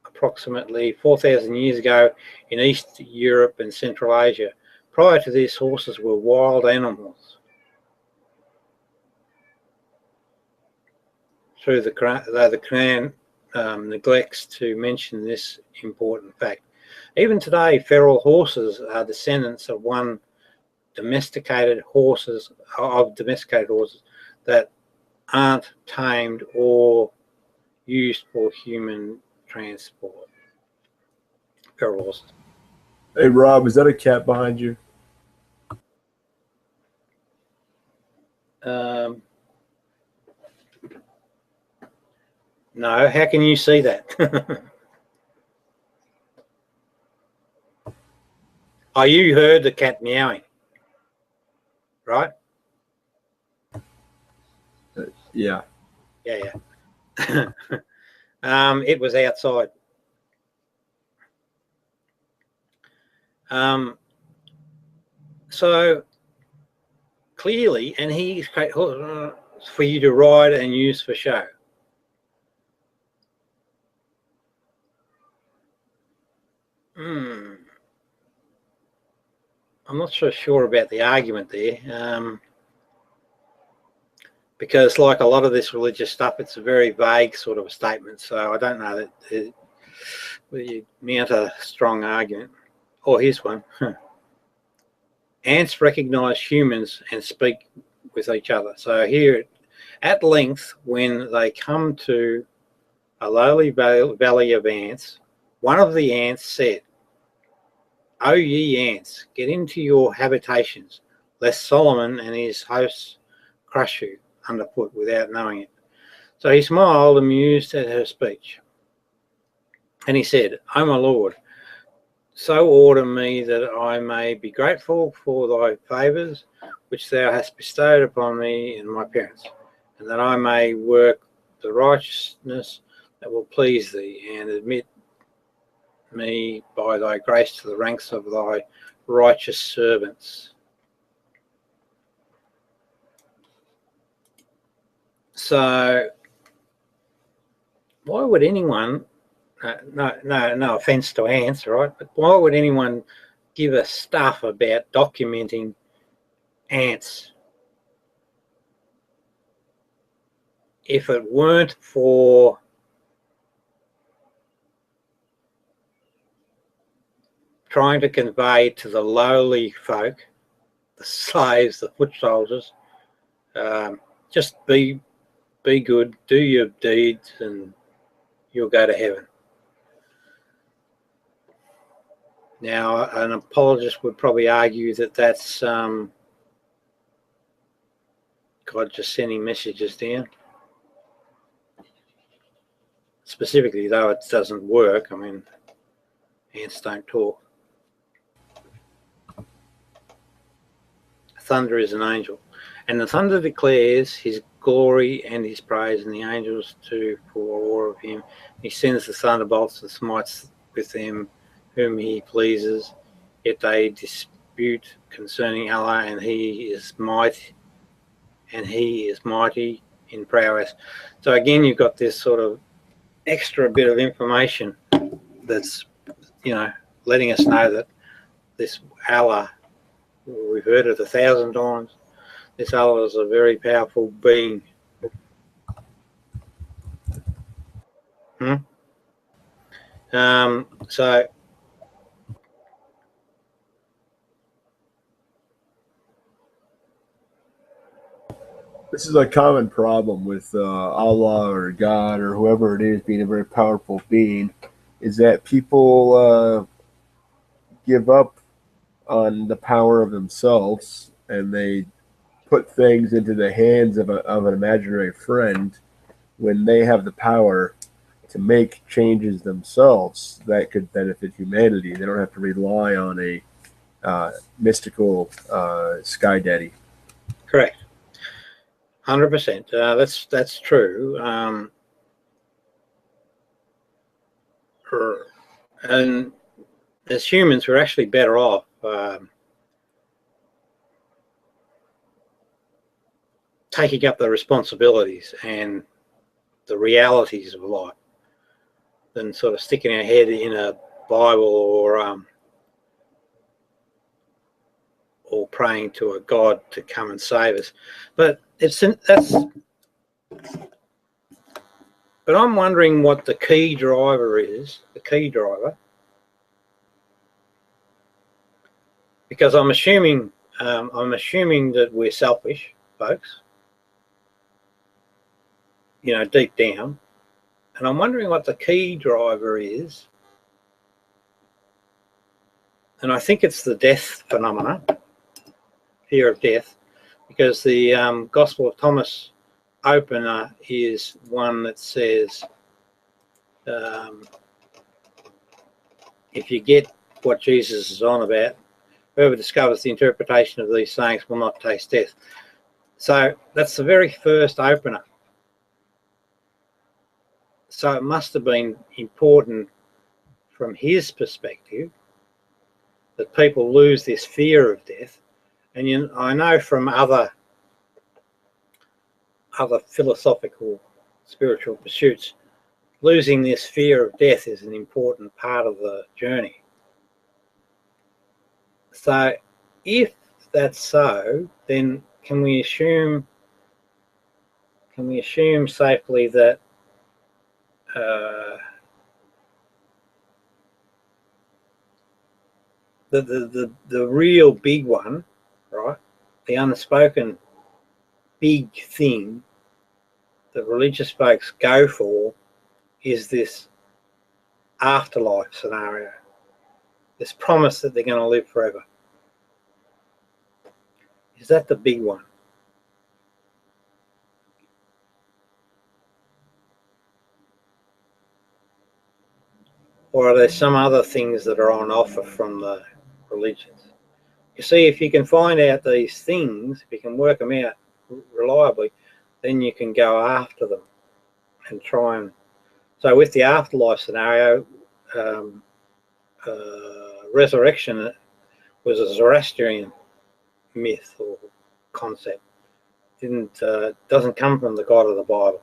approximately 4,000 years ago in East Europe and Central Asia. Prior to this, horses were wild animals. Though the Quran neglects to mention this important fact. Even today, feral horses are descendants of domesticated horses that aren't tamed or used for human transport. Feral horses. Hey Rob, is that a cat behind you? No, how can you see that? Oh, you heard the cat meowing, right? Yeah. Yeah. It was outside. So clearly, and he's for you to ride and use for show. I'm not so sure about the argument there, because like a lot of this religious stuff, it's a very vague sort of a statement. So I don't know that you mount a strong argument. Oh, here's one. Ants recognize humans and speak with each other. So here, at length, when they come to a lowly valley of ants, one of the ants said, "O ye ants, get into your habitations, lest Solomon and his hosts crush you underfoot without knowing it." So he smiled, amused at her speech. And he said, "O my Lord, so order me that I may be grateful for thy favours which thou hast bestowed upon me and my parents, and that I may work the righteousness that will please thee, and admit me by thy grace to the ranks of thy righteous servants." So why would anyone, no offense to ants, right? But why would anyone give us stuff about documenting ants if it weren't for trying to convey to the lowly folk, slaves, the foot soldiers. Just be good, do your deeds, and you'll go to heaven. Now, an apologist would probably argue that that's God just sending messages down. Specifically, though, it doesn't work. I mean, ants don't talk. Thunder is an angel, and the thunder declares his glory and his praise, and the angels too pour awe of him. He sends the thunderbolts and smites with them whom he pleases. Yet they dispute concerning Allah, and he is mighty, in prowess. So again, you've got this sort of extra bit of information that's, letting us know that this Allah, we've heard it 1,000 times, this Allah is a very powerful being. So this is a common problem with Allah or God or whoever it is being a very powerful being, is that people give up on the power of themselves and they put things into the hands of an imaginary friend when they have the power to make changes themselves that could benefit humanity. They don't have to rely on a mystical sky daddy. correct. 100%. That's true. And as humans, we're actually better off taking up the responsibilities and the realities of life than sort of sticking our head in a Bible or praying to a God to come and save us. But I'm wondering what the key driver is, because I'm assuming that we're selfish, folks, deep down, and I'm wondering what the key driver is. And I think it's the death phenomena, fear of death, because the Gospel of Thomas opener is one that says, if you get what Jesus is on about, whoever discovers the interpretation of these sayings will not taste death. So that's the very first opener. So it must have been important from his perspective that people lose this fear of death. And I know from other philosophical, spiritual pursuits, losing this fear of death is an important part of the journey. So if that's so, then can we assume safely that the real big one, right, the unspoken big thing that religious folks go for is this afterlife scenario, this promise that they're going to live forever? Is that the big one? Or are there some other things that are on offer from the religions? You see, if you can find out these things, if you can work them out reliably, then you can go after them and try and... So with the afterlife scenario, resurrection was a Zoroastrian myth or concept. Doesn't come from the God of the Bible.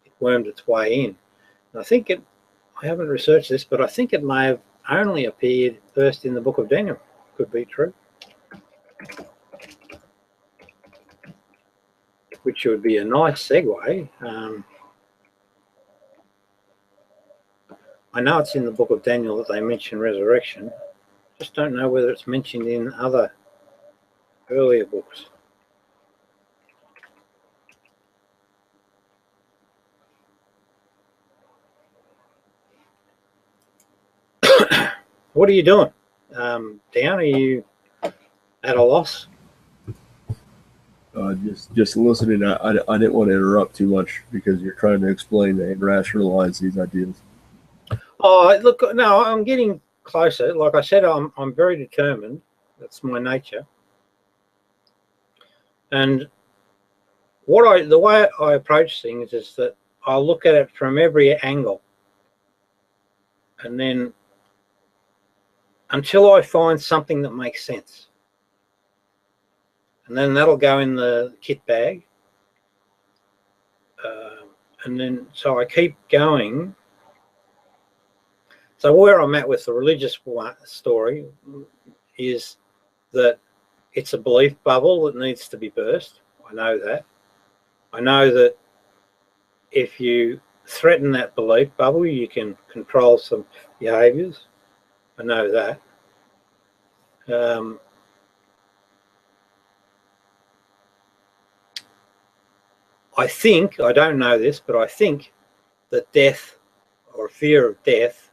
It wormed its way in. And I haven't researched this, but I think it may have only appeared first in the book of Daniel. Could be true. Which would be a nice segue. I know it's in the book of Daniel that they mention resurrection. Just don't know whether it's mentioned in other Earlier books. What are you doing? Dan, are you at a loss? Just listening. I didn't want to interrupt too much because you're trying to explain and rationalize these ideas. Oh, look, no, I'm getting closer. Like I said, I'm very determined. That's my nature. And the way I approach things is that I look at it from every angle, and then until I find something that makes sense, and then that'll go in the kit bag. And then so I keep going. So where I'm at with the religious story is that it's a belief bubble that needs to be burst. I know that. I know that if you threaten that belief bubble, you can control some behaviours. I know that. I think, I don't know this, but I think that death or fear of death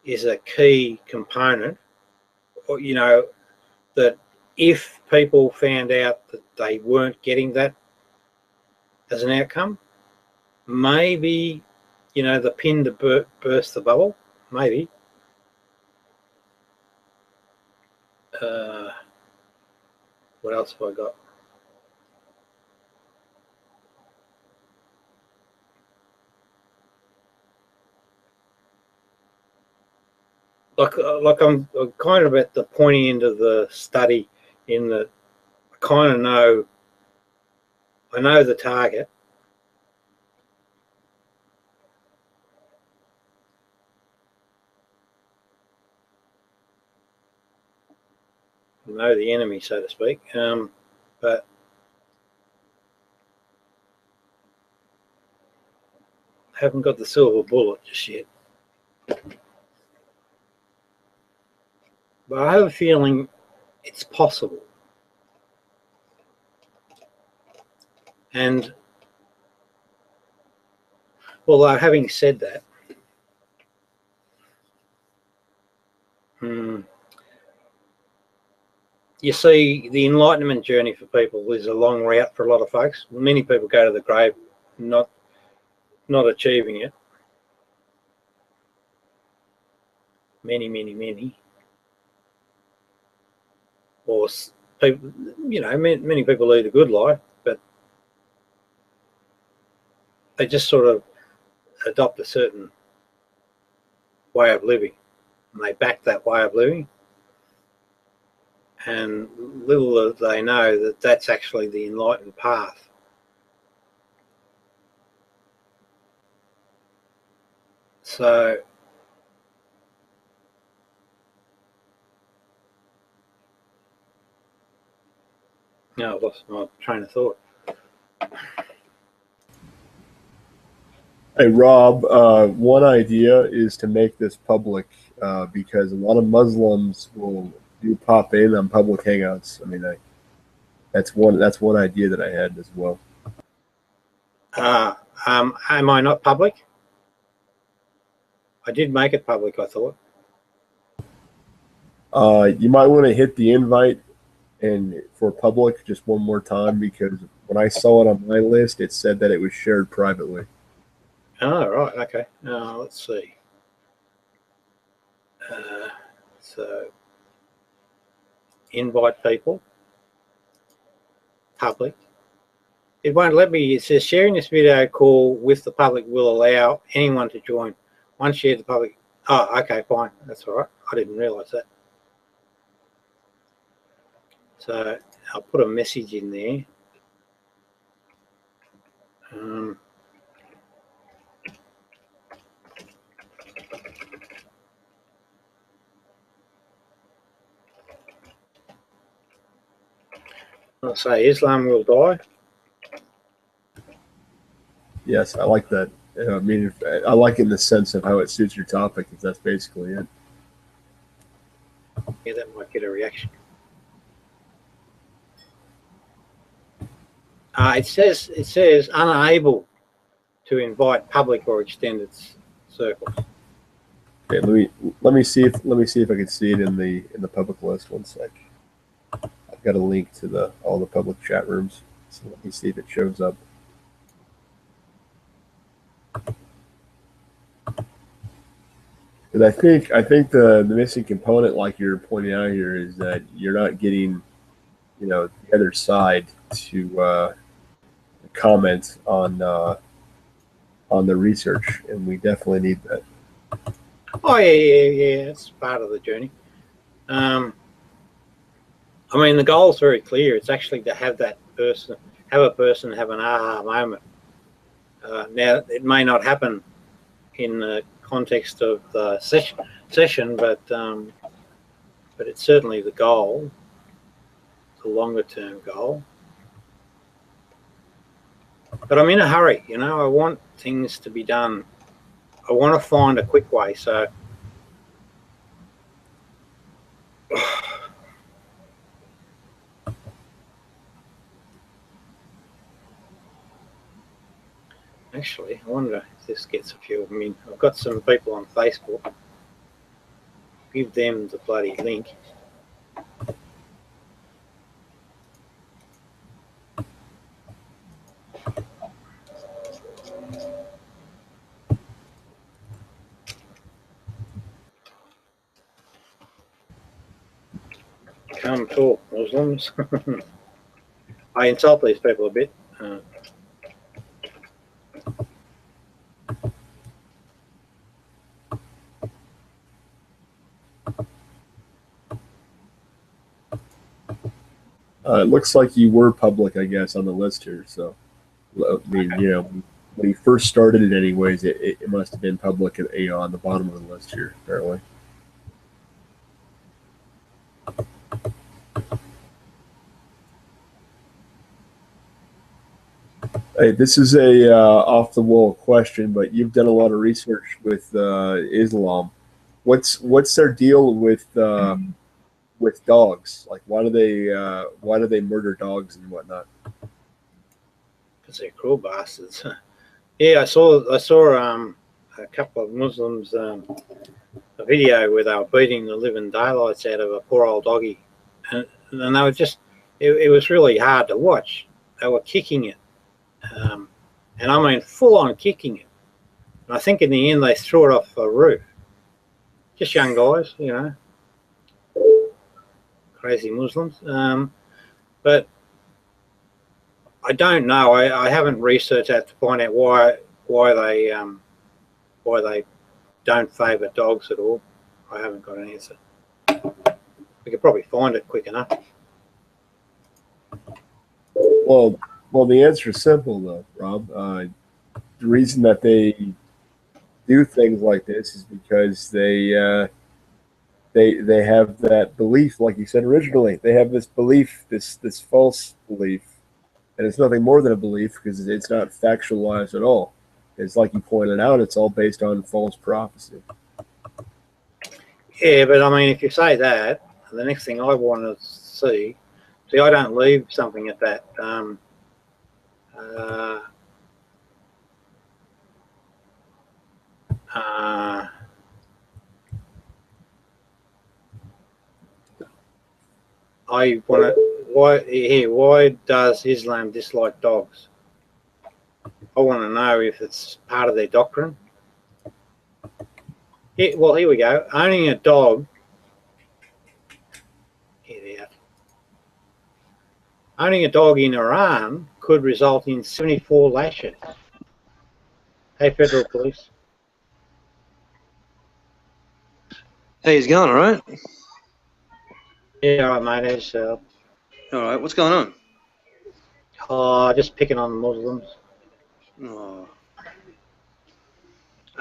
is a key component. Or, you know, that if people found out that they weren't getting that as an outcome, maybe, you know, the pin to burst the bubble, maybe. What else have I got? Like I'm kind of at the pointy end of the study in that I kind of know, I know the target. I know the enemy, so to speak. But I haven't got the silver bullet just yet. But I have a feeling it's possible. And although having said that, you see, the enlightenment journey for people is a long route for a lot of folks. Many people go to the grave not achieving it. Many. Or people, you know, many people lead a good life, but they just sort of adopt a certain way of living, and they back that way of living. And little do they know that that's actually the enlightened path. So no, I lost my train of thought. Hey, Rob, one idea is to make this public because a lot of Muslims will do pop in on public hangouts. I mean, that's one idea that I had as well. Am I not public? I did make it public, I thought. You might want to hit the invite and for public just one more time because when I saw it on my list, it said that it was shared privately. Oh, right, okay. Let's see. So, invite people, public. It won't let me. It says sharing this video call with the public will allow anyone to join. Once shared the public. Oh, okay, fine. That's all right. I didn't realise that. So I'll put a message in there. I'll say Islam will die. Yes, I like that. I mean, I like it in the sense of how it suits your topic, if that's basically it. Yeah, that might get a reaction. It says unable to invite public or extended circles. Okay, let me see if I can see it in the public list. One sec. I've got a link to all the public chat rooms, so let me see if it shows up. Because I think the missing component, like you're pointing out here, is that you're not getting, the other side to comment on the research, and we definitely need that. Oh yeah. It's part of the journey. I mean, the goal's very clear. It's actually to have a person have an aha moment. Now, it may not happen in the context of the session, but it's certainly the goal, the longer term goal. But I'm in a hurry, I want things to be done. I want to find a quick way, so actually, I wonder if this gets a few. I mean, I've got some people on Facebook. Give them the bloody link. Come talk, Muslims. I insult these people a bit. It looks like you were public, I guess, on the list here. So, I mean, when you first started it, anyways, it must have been public on the bottom of the list here, apparently. Hey, this is a off-the-wall question, but you've done a lot of research with Islam. What's their deal with dogs? Like, why do they murder dogs and whatnot? Because they're cruel bastards. Yeah, I saw a couple of Muslims a video where they were beating the living daylights out of a poor old doggy, and they were just it was really hard to watch. They were kicking it, and I mean full on kicking it. And I think in the end they threw it off a roof. Just young guys, crazy Muslims. But I don't know. I haven't researched that to find out why they don't favour dogs at all. I haven't got an answer. We could probably find it quick enough. Well, the answer is simple though, Rob. The reason that they do things like this is because they have that belief, like you said originally. They have this belief, this false belief. And it's nothing more than a belief because it's not factualized at all. It's like you pointed out, it's all based on false prophecy. Yeah, but I mean, if you say that, the next thing I want to see, I don't leave something at that. I want to. Why does Islam dislike dogs? I want to know if it's part of their doctrine. Yeah, well, here we go. Owning a dog. Owning a dog in Iran could result in 74 lashes. Hey, Federal Police. Hey, he's going, all right? Yeah, all right, mate. All right, what's going on? Just picking on the Muslims. Oh.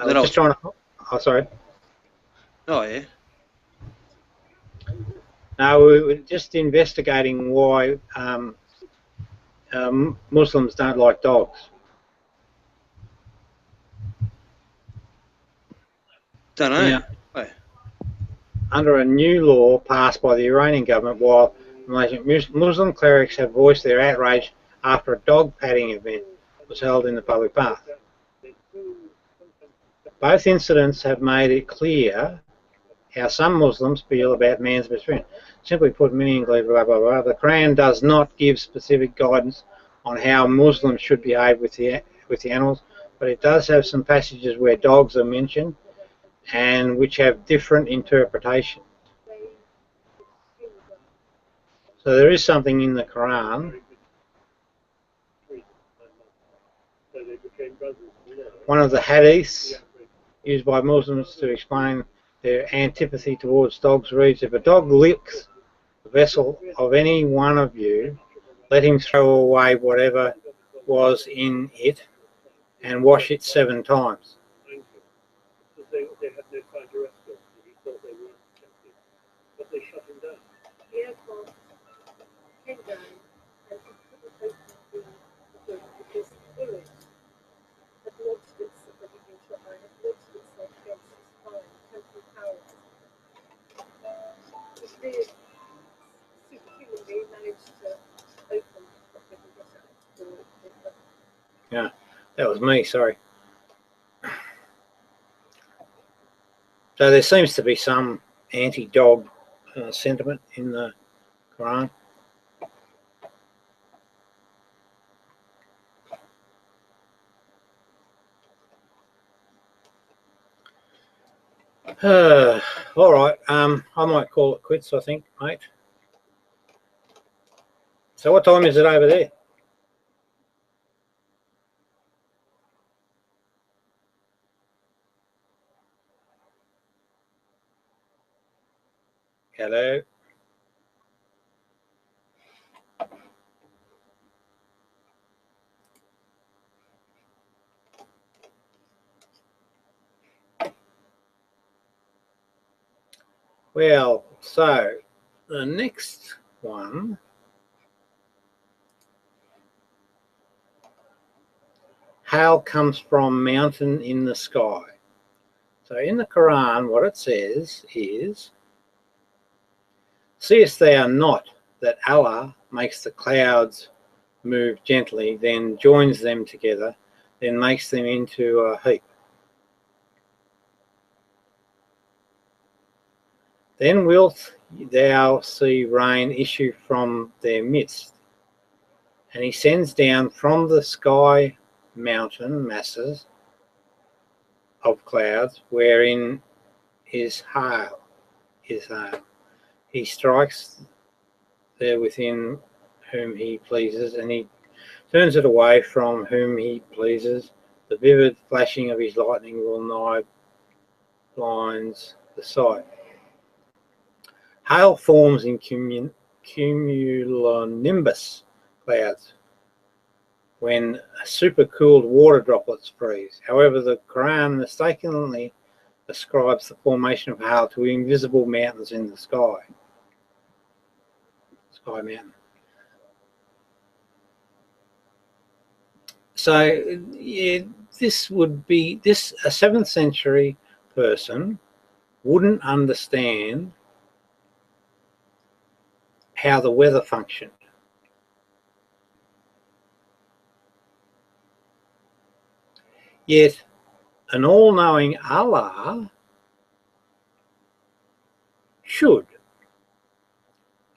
Just trying to. Oh, sorry. Oh, yeah. No, we were just investigating why Muslims don't like dogs. Don't know. Yeah. Hey. Under a new law passed by the Iranian government, while Muslim clerics have voiced their outrage after a dog patting event was held in the public path. Both incidents have made it clear how some Muslims feel about man's best friend. Simply put, many include blah, blah, blah. The Quran does not give specific guidance on how Muslims should behave with the animals, but it does have some passages where dogs are mentioned and which have different interpretations. So there is something in the Quran. One of the hadiths used by Muslims to explain their antipathy towards dogs reads, if a dog licks the vessel of any one of you, let him throw away whatever was in it and wash it 7 times. Yeah, that was me, sorry. So there seems to be some anti-dog sentiment in the Quran. All right, I might call it quits, I think, mate. So what time is it over there? Hello? Well, so the next one, hail comes from mountain in the sky. So in the Quran, what it says is, seest thou not that Allah makes the clouds move gently, then joins them together, then makes them into a heap. Then wilt thou see rain issue from their midst, and he sends down from the sky mountain masses of clouds, wherein is hail. He strikes there within whom he pleases, and he turns it away from whom he pleases. The vivid flashing of his lightning will nigh blinds the sight. Hail forms in cumulonimbus clouds when supercooled water droplets freeze. However, the Quran mistakenly ascribes the formation of hail to invisible mountains in the sky. Sky mountain. So yeah, this would be a 7th century person wouldn't understand how the weather functioned. Yet an all-knowing Allah should,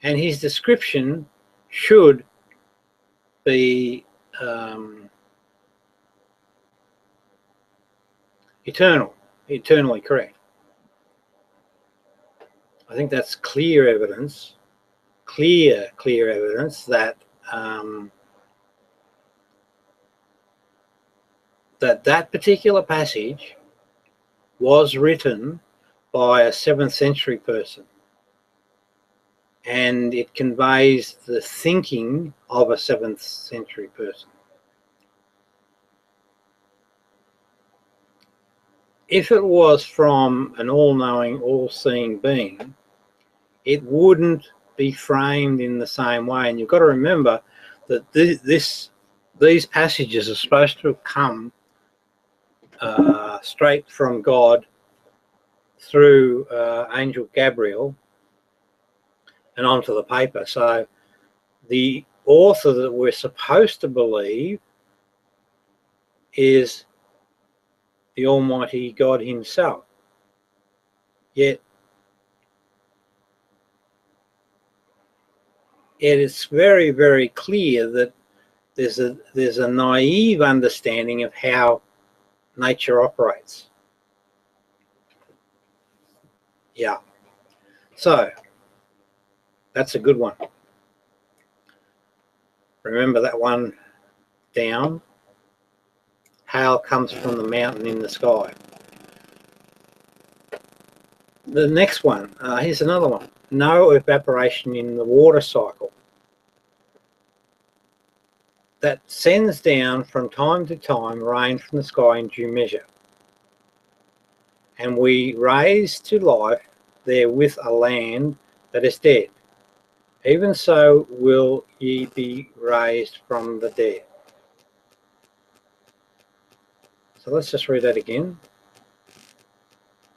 and his description should be eternally correct. I think that's clear evidence that that particular passage was written by a 7th century person, and it conveys the thinking of a 7th century person. If it was from an all-knowing, all-seeing being, it wouldn't be framed in the same way. And you've got to remember that these passages are supposed to have come straight from God through Angel Gabriel and onto the paper. So the author that we're supposed to believe is the Almighty God himself. Yet it's very, very clear that there's a naive understanding of how nature operates. Yeah. So that's a good one. Remember that one down. Hail comes from the mountain in the sky. The next one, here's another one. No evaporation in the water cycle. That sends down from time to time rain from the sky in due measure. And we raise to life therewith a land that is dead. Even so will ye be raised from the dead. So let's just read that again.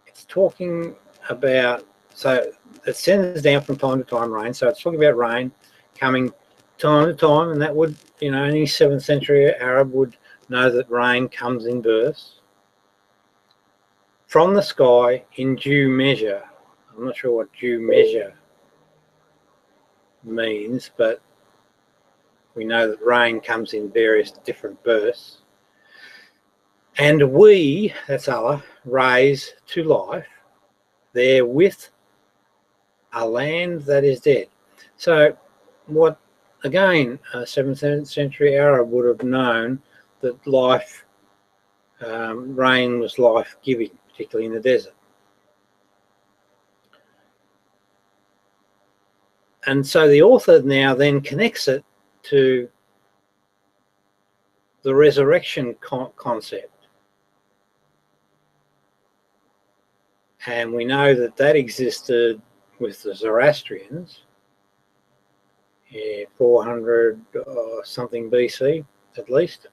It's talking about, so it sends down from time to time rain. So it's talking about rain coming time to time, and that would, any 7th century Arab would know that rain comes in bursts from the sky in due measure. I'm not sure what due measure means, but we know that rain comes in various different bursts. And we, that's Allah, raise to life therewith a land that is dead. So what, again, a 7th century Arab would have known that life, rain was life-giving, particularly in the desert. And so the author now then connects it to the resurrection concept. And we know that that existed with the Zoroastrians, 400 something BC at least.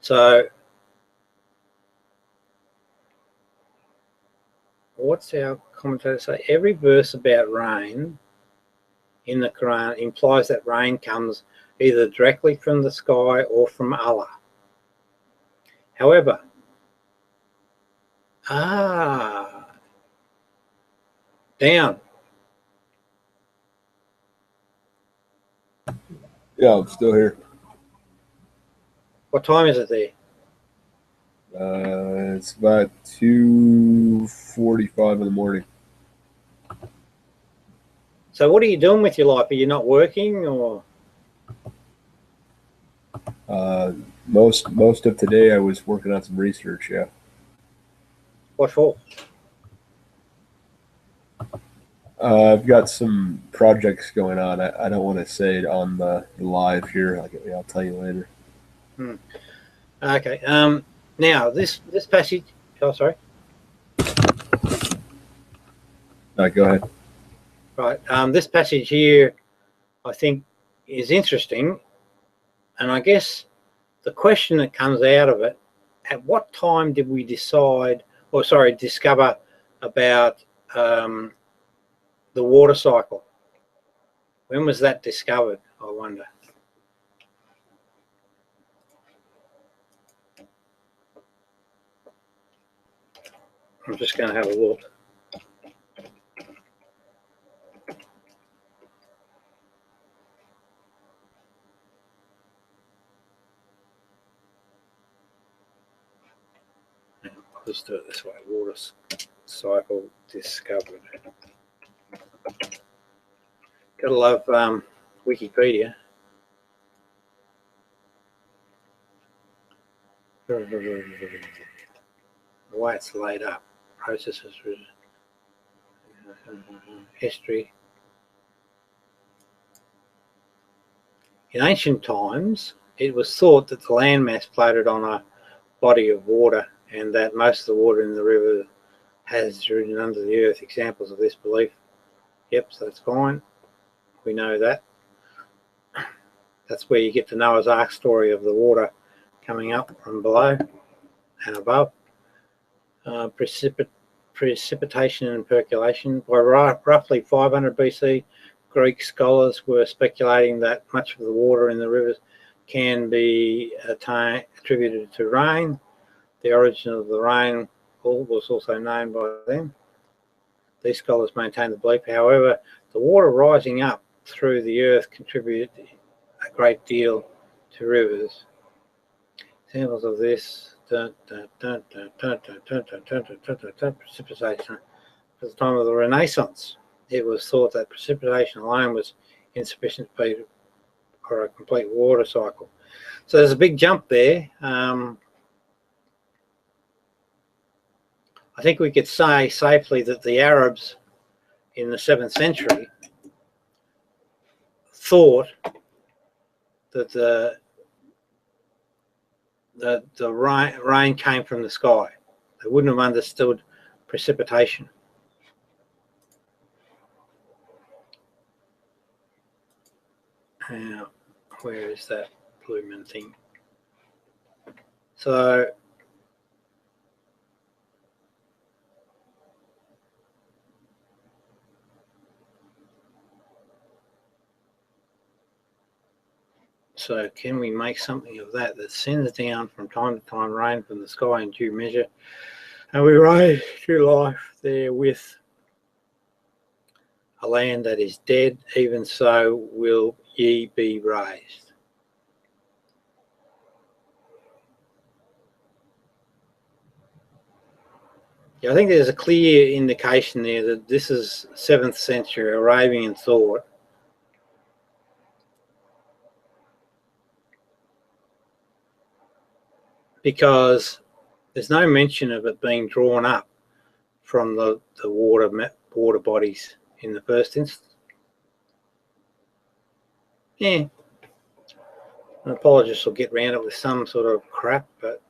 So what's our commentator say? Every verse about rain in the Quran implies that rain comes either directly from the sky or from Allah. However, down. Yeah, I'm still here. What time is it there? It's about 2:45 in the morning. So what are you doing with your life? Are you not working, or? Most of today I was working on some research. Yeah. What for? I've got some projects going on. I don't want to say it on the live here. I'll tell you later. Okay. Now this passage. Oh, sorry. No, go ahead. Right. This passage here, I think, is interesting, and I guess the question that comes out of it: at what time did we discover about the water cycle? When was that discovered, I wonder? I'm just going to have a look. Let's do it this way. Water cycle discovered. Gotta love Wikipedia. The way it's laid up. Processes, history. In ancient times, it was thought that the landmass floated on a body of water, and that most of the water in the river has risen under the earth. Examples of this belief. Yep, so that's fine. We know that. That's where you get the Noah's Ark story of the water coming up from below and above. Precipitation and percolation. By roughly 500 BC, Greek scholars were speculating that much of the water in the rivers can be attributed to rain. The origin of the rain was also known by them. These scholars maintain the belief. However, the water rising up through the earth contributed a great deal to rivers. Examples of this: precipitation. At the time of the Renaissance, it was thought that precipitation alone was insufficient for a complete water cycle. So there's a big jump there. I think we could say safely that the Arabs in the 7th century thought that the rain came from the sky. They wouldn't have understood precipitation. Now, where is that blooming thing? So can we make something of that sends down from time to time rain from the sky in due measure, and we raise to life therewith a land that is dead? Even so will ye be raised. Yeah, I think there's a clear indication there that this is 7th century Arabian thought. Because there's no mention of it being drawn up from the water bodies in the first instance. Yeah, an apologist will get round it with some sort of crap, but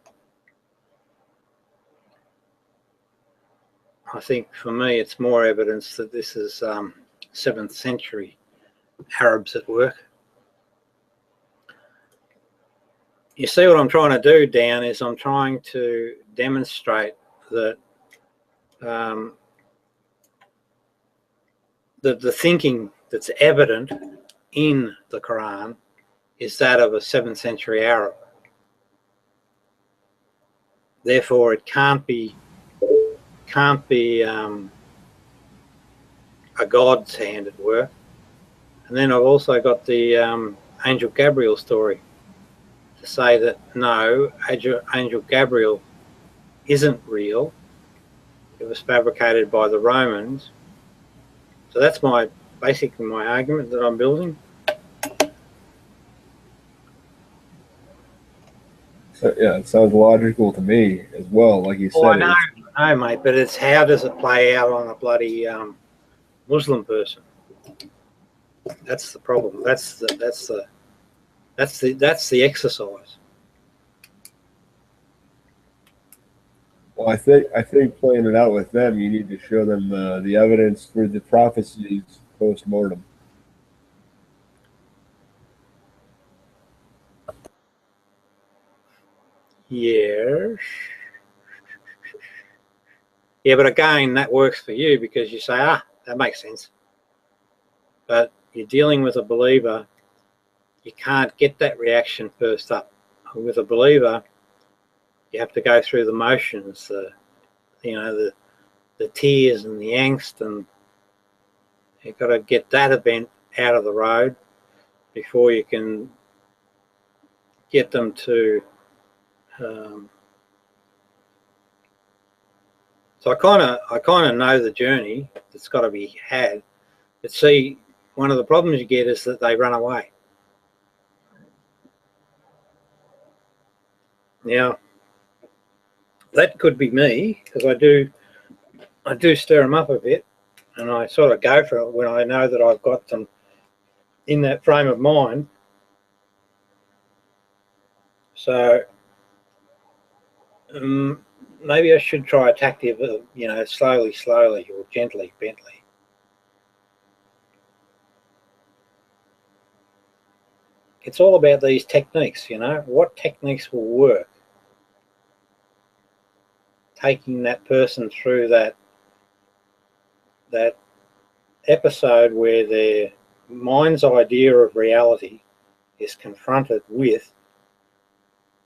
I think for me it's more evidence that this is 7th century Arabs at work. You see what I'm trying to do, Dan, is I'm trying to demonstrate that the thinking that's evident in the Quran is that of a 7th century Arab. Therefore, it can't be a God's hand at work. And then I've also got the Angel Gabriel story to say that no, Angel Gabriel isn't real. It was fabricated by the Romans. So that's basically my argument that I'm building. So, yeah, it sounds logical to me as well. Like you said, I know, mate, but it's how does it play out on a bloody Muslim person? That's the problem. That's the exercise. well, I think playing it out with them, you need to show them the evidence for the prophecies post mortem. Yes. Yeah, but again, that works for you because you say, that makes sense. But you're dealing with a believer, you can't get that reaction first up. With a believer, you have to go through the motions, the tears and the angst, and you've got to get that event out of the road before you can get them to. So I kind of know the journey that's got to be had. But see, one of the problems you get is that they run away. Now, that could be me because I do stir them up a bit, and I sort of go for it when I know that I've got them in that frame of mind. So maybe I should try a tactic of, slowly or gently. It's all about these techniques, what techniques will work. Taking that person through that episode where they're mind's idea of reality is confronted with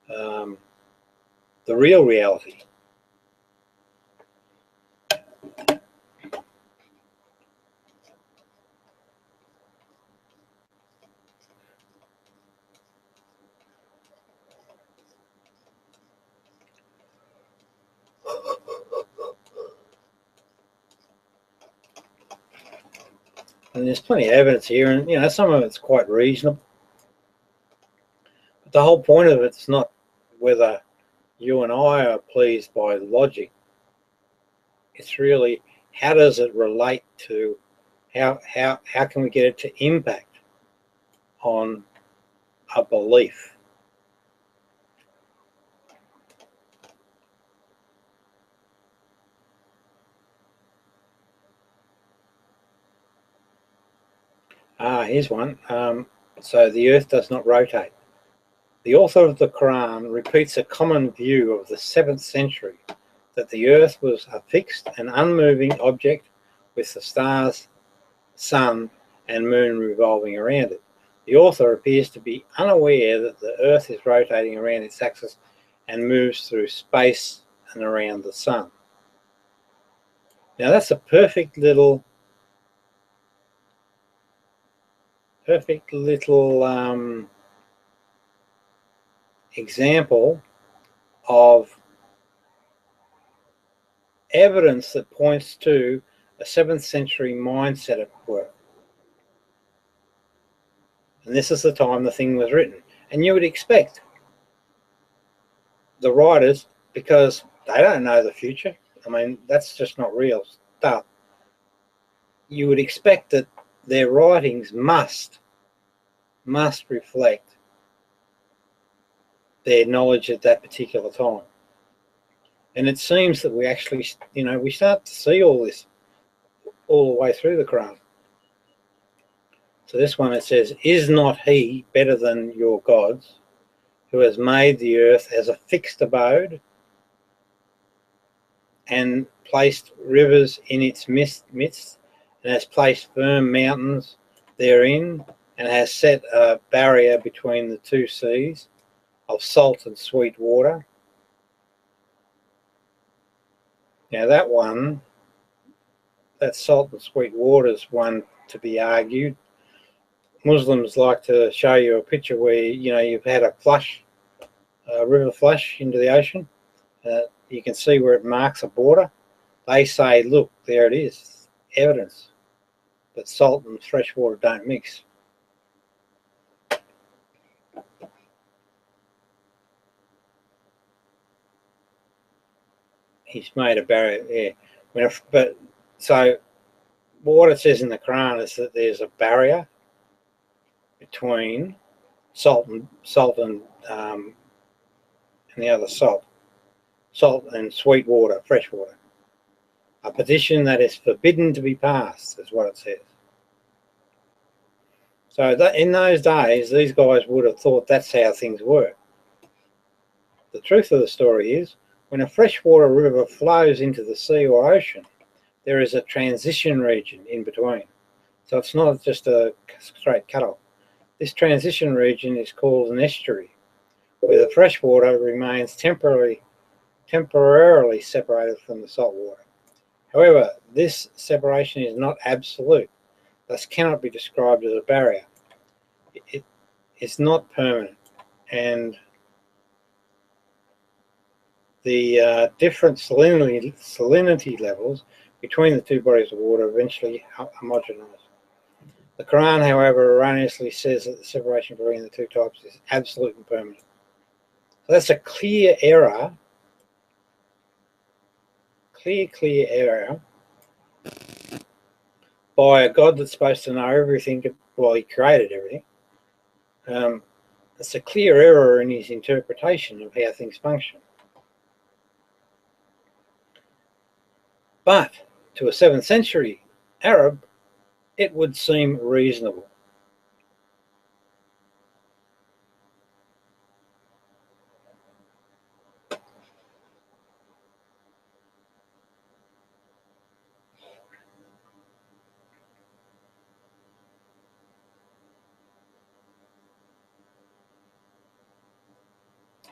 the real reality. And there's plenty of evidence here, and some of it's quite reasonable. But the whole point of it's not whether you and I are pleased by logic. It's really, how does it relate to how can we get it to impact on a belief? Here's one. So the earth does not rotate. The author of the Quran repeats a common view of the 7th century, that the earth was a fixed and unmoving object with the stars, sun and moon revolving around it. The author appears to be unaware that the earth is rotating around its axis and moves through space and around the sun. Now that's a perfect little example of evidence that points to a 7th century mindset at work. And this is the time the thing was written. And you would expect the writers, because they don't know the future, I mean, that's just not real stuff, you would expect that their writings must reflect their knowledge at that particular time. And it seems that we actually, we start to see all this all the way through the Quran. So this one, it says, is not he better than your gods, who has made the earth as a fixed abode and placed rivers in its midst, and has placed firm mountains therein, and has set a barrier between the two seas of salt and sweet water. Now that salt and sweet water is one to be argued. Muslims like to show you a picture where you've had a river flush into the ocean. You can see where it marks a border. They say, look, there it is, evidence that salt and fresh water don't mix. He's made a barrier, yeah. So what it says in the Quran is that there's a barrier between salt and the other salt and sweet water, fresh water. A petition that is forbidden to be passed is what it says. So in those days, these guys would have thought that's how things work. The truth of the story is, when a freshwater river flows into the sea or ocean, there is a transition region in between. So it's not just a straight cut-off. This transition region is called an estuary, where the freshwater remains temporarily separated from the salt water. However, this separation is not absolute, thus cannot be described as a barrier. It is not permanent, and the different salinity levels between the two bodies of water eventually homogenize. The Quran, however, erroneously says that the separation between the two types is absolute and permanent. So that's a clear error, clear error by a God that's supposed to know everything. Well, he created everything. It's a clear error in his interpretation of how things function. But to a 7th century Arab, it would seem reasonable.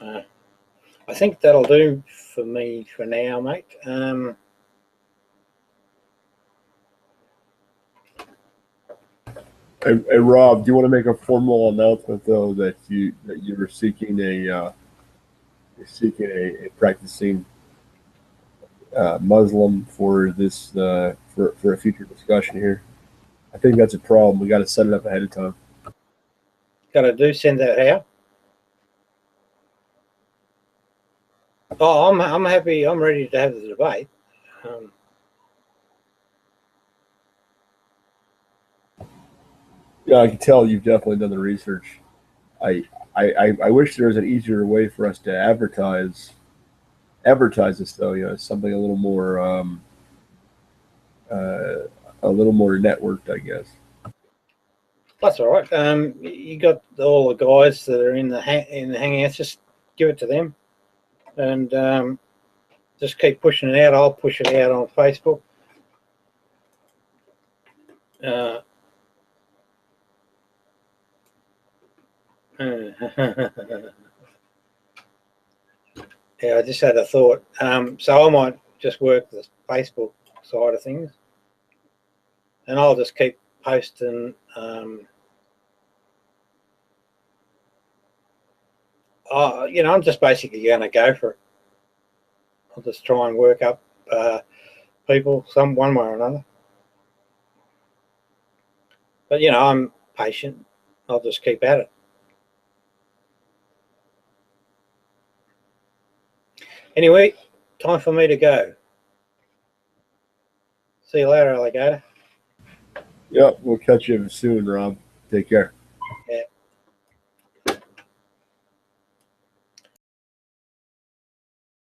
I think that'll do for me for now, mate. Hey, Rob, do you want to make a formal announcement though that you were seeking a practicing Muslim for this for a future discussion here? I think that's a problem. We got to set it up ahead of time. Got to send that out. Oh, I'm happy. I'm ready to have the debate. Yeah, I can tell you've definitely done the research. I wish there was an easier way for us to advertise this though. You know, something a little more networked, I guess. That's all right. You got all the guys that are in the hangouts. Just give it to them, and just keep pushing it out. I'll push it out on Facebook. Yeah, I just had a thought. So I might just work the Facebook side of things, and I'll just keep posting. I'm just basically going to go for it. I'll just try and work up people one way or another. But I'm patient. I'll just keep at it. Anyway, time for me to go. See you later, alligator. Yep, we'll catch you soon, Rob. Take care. Yeah.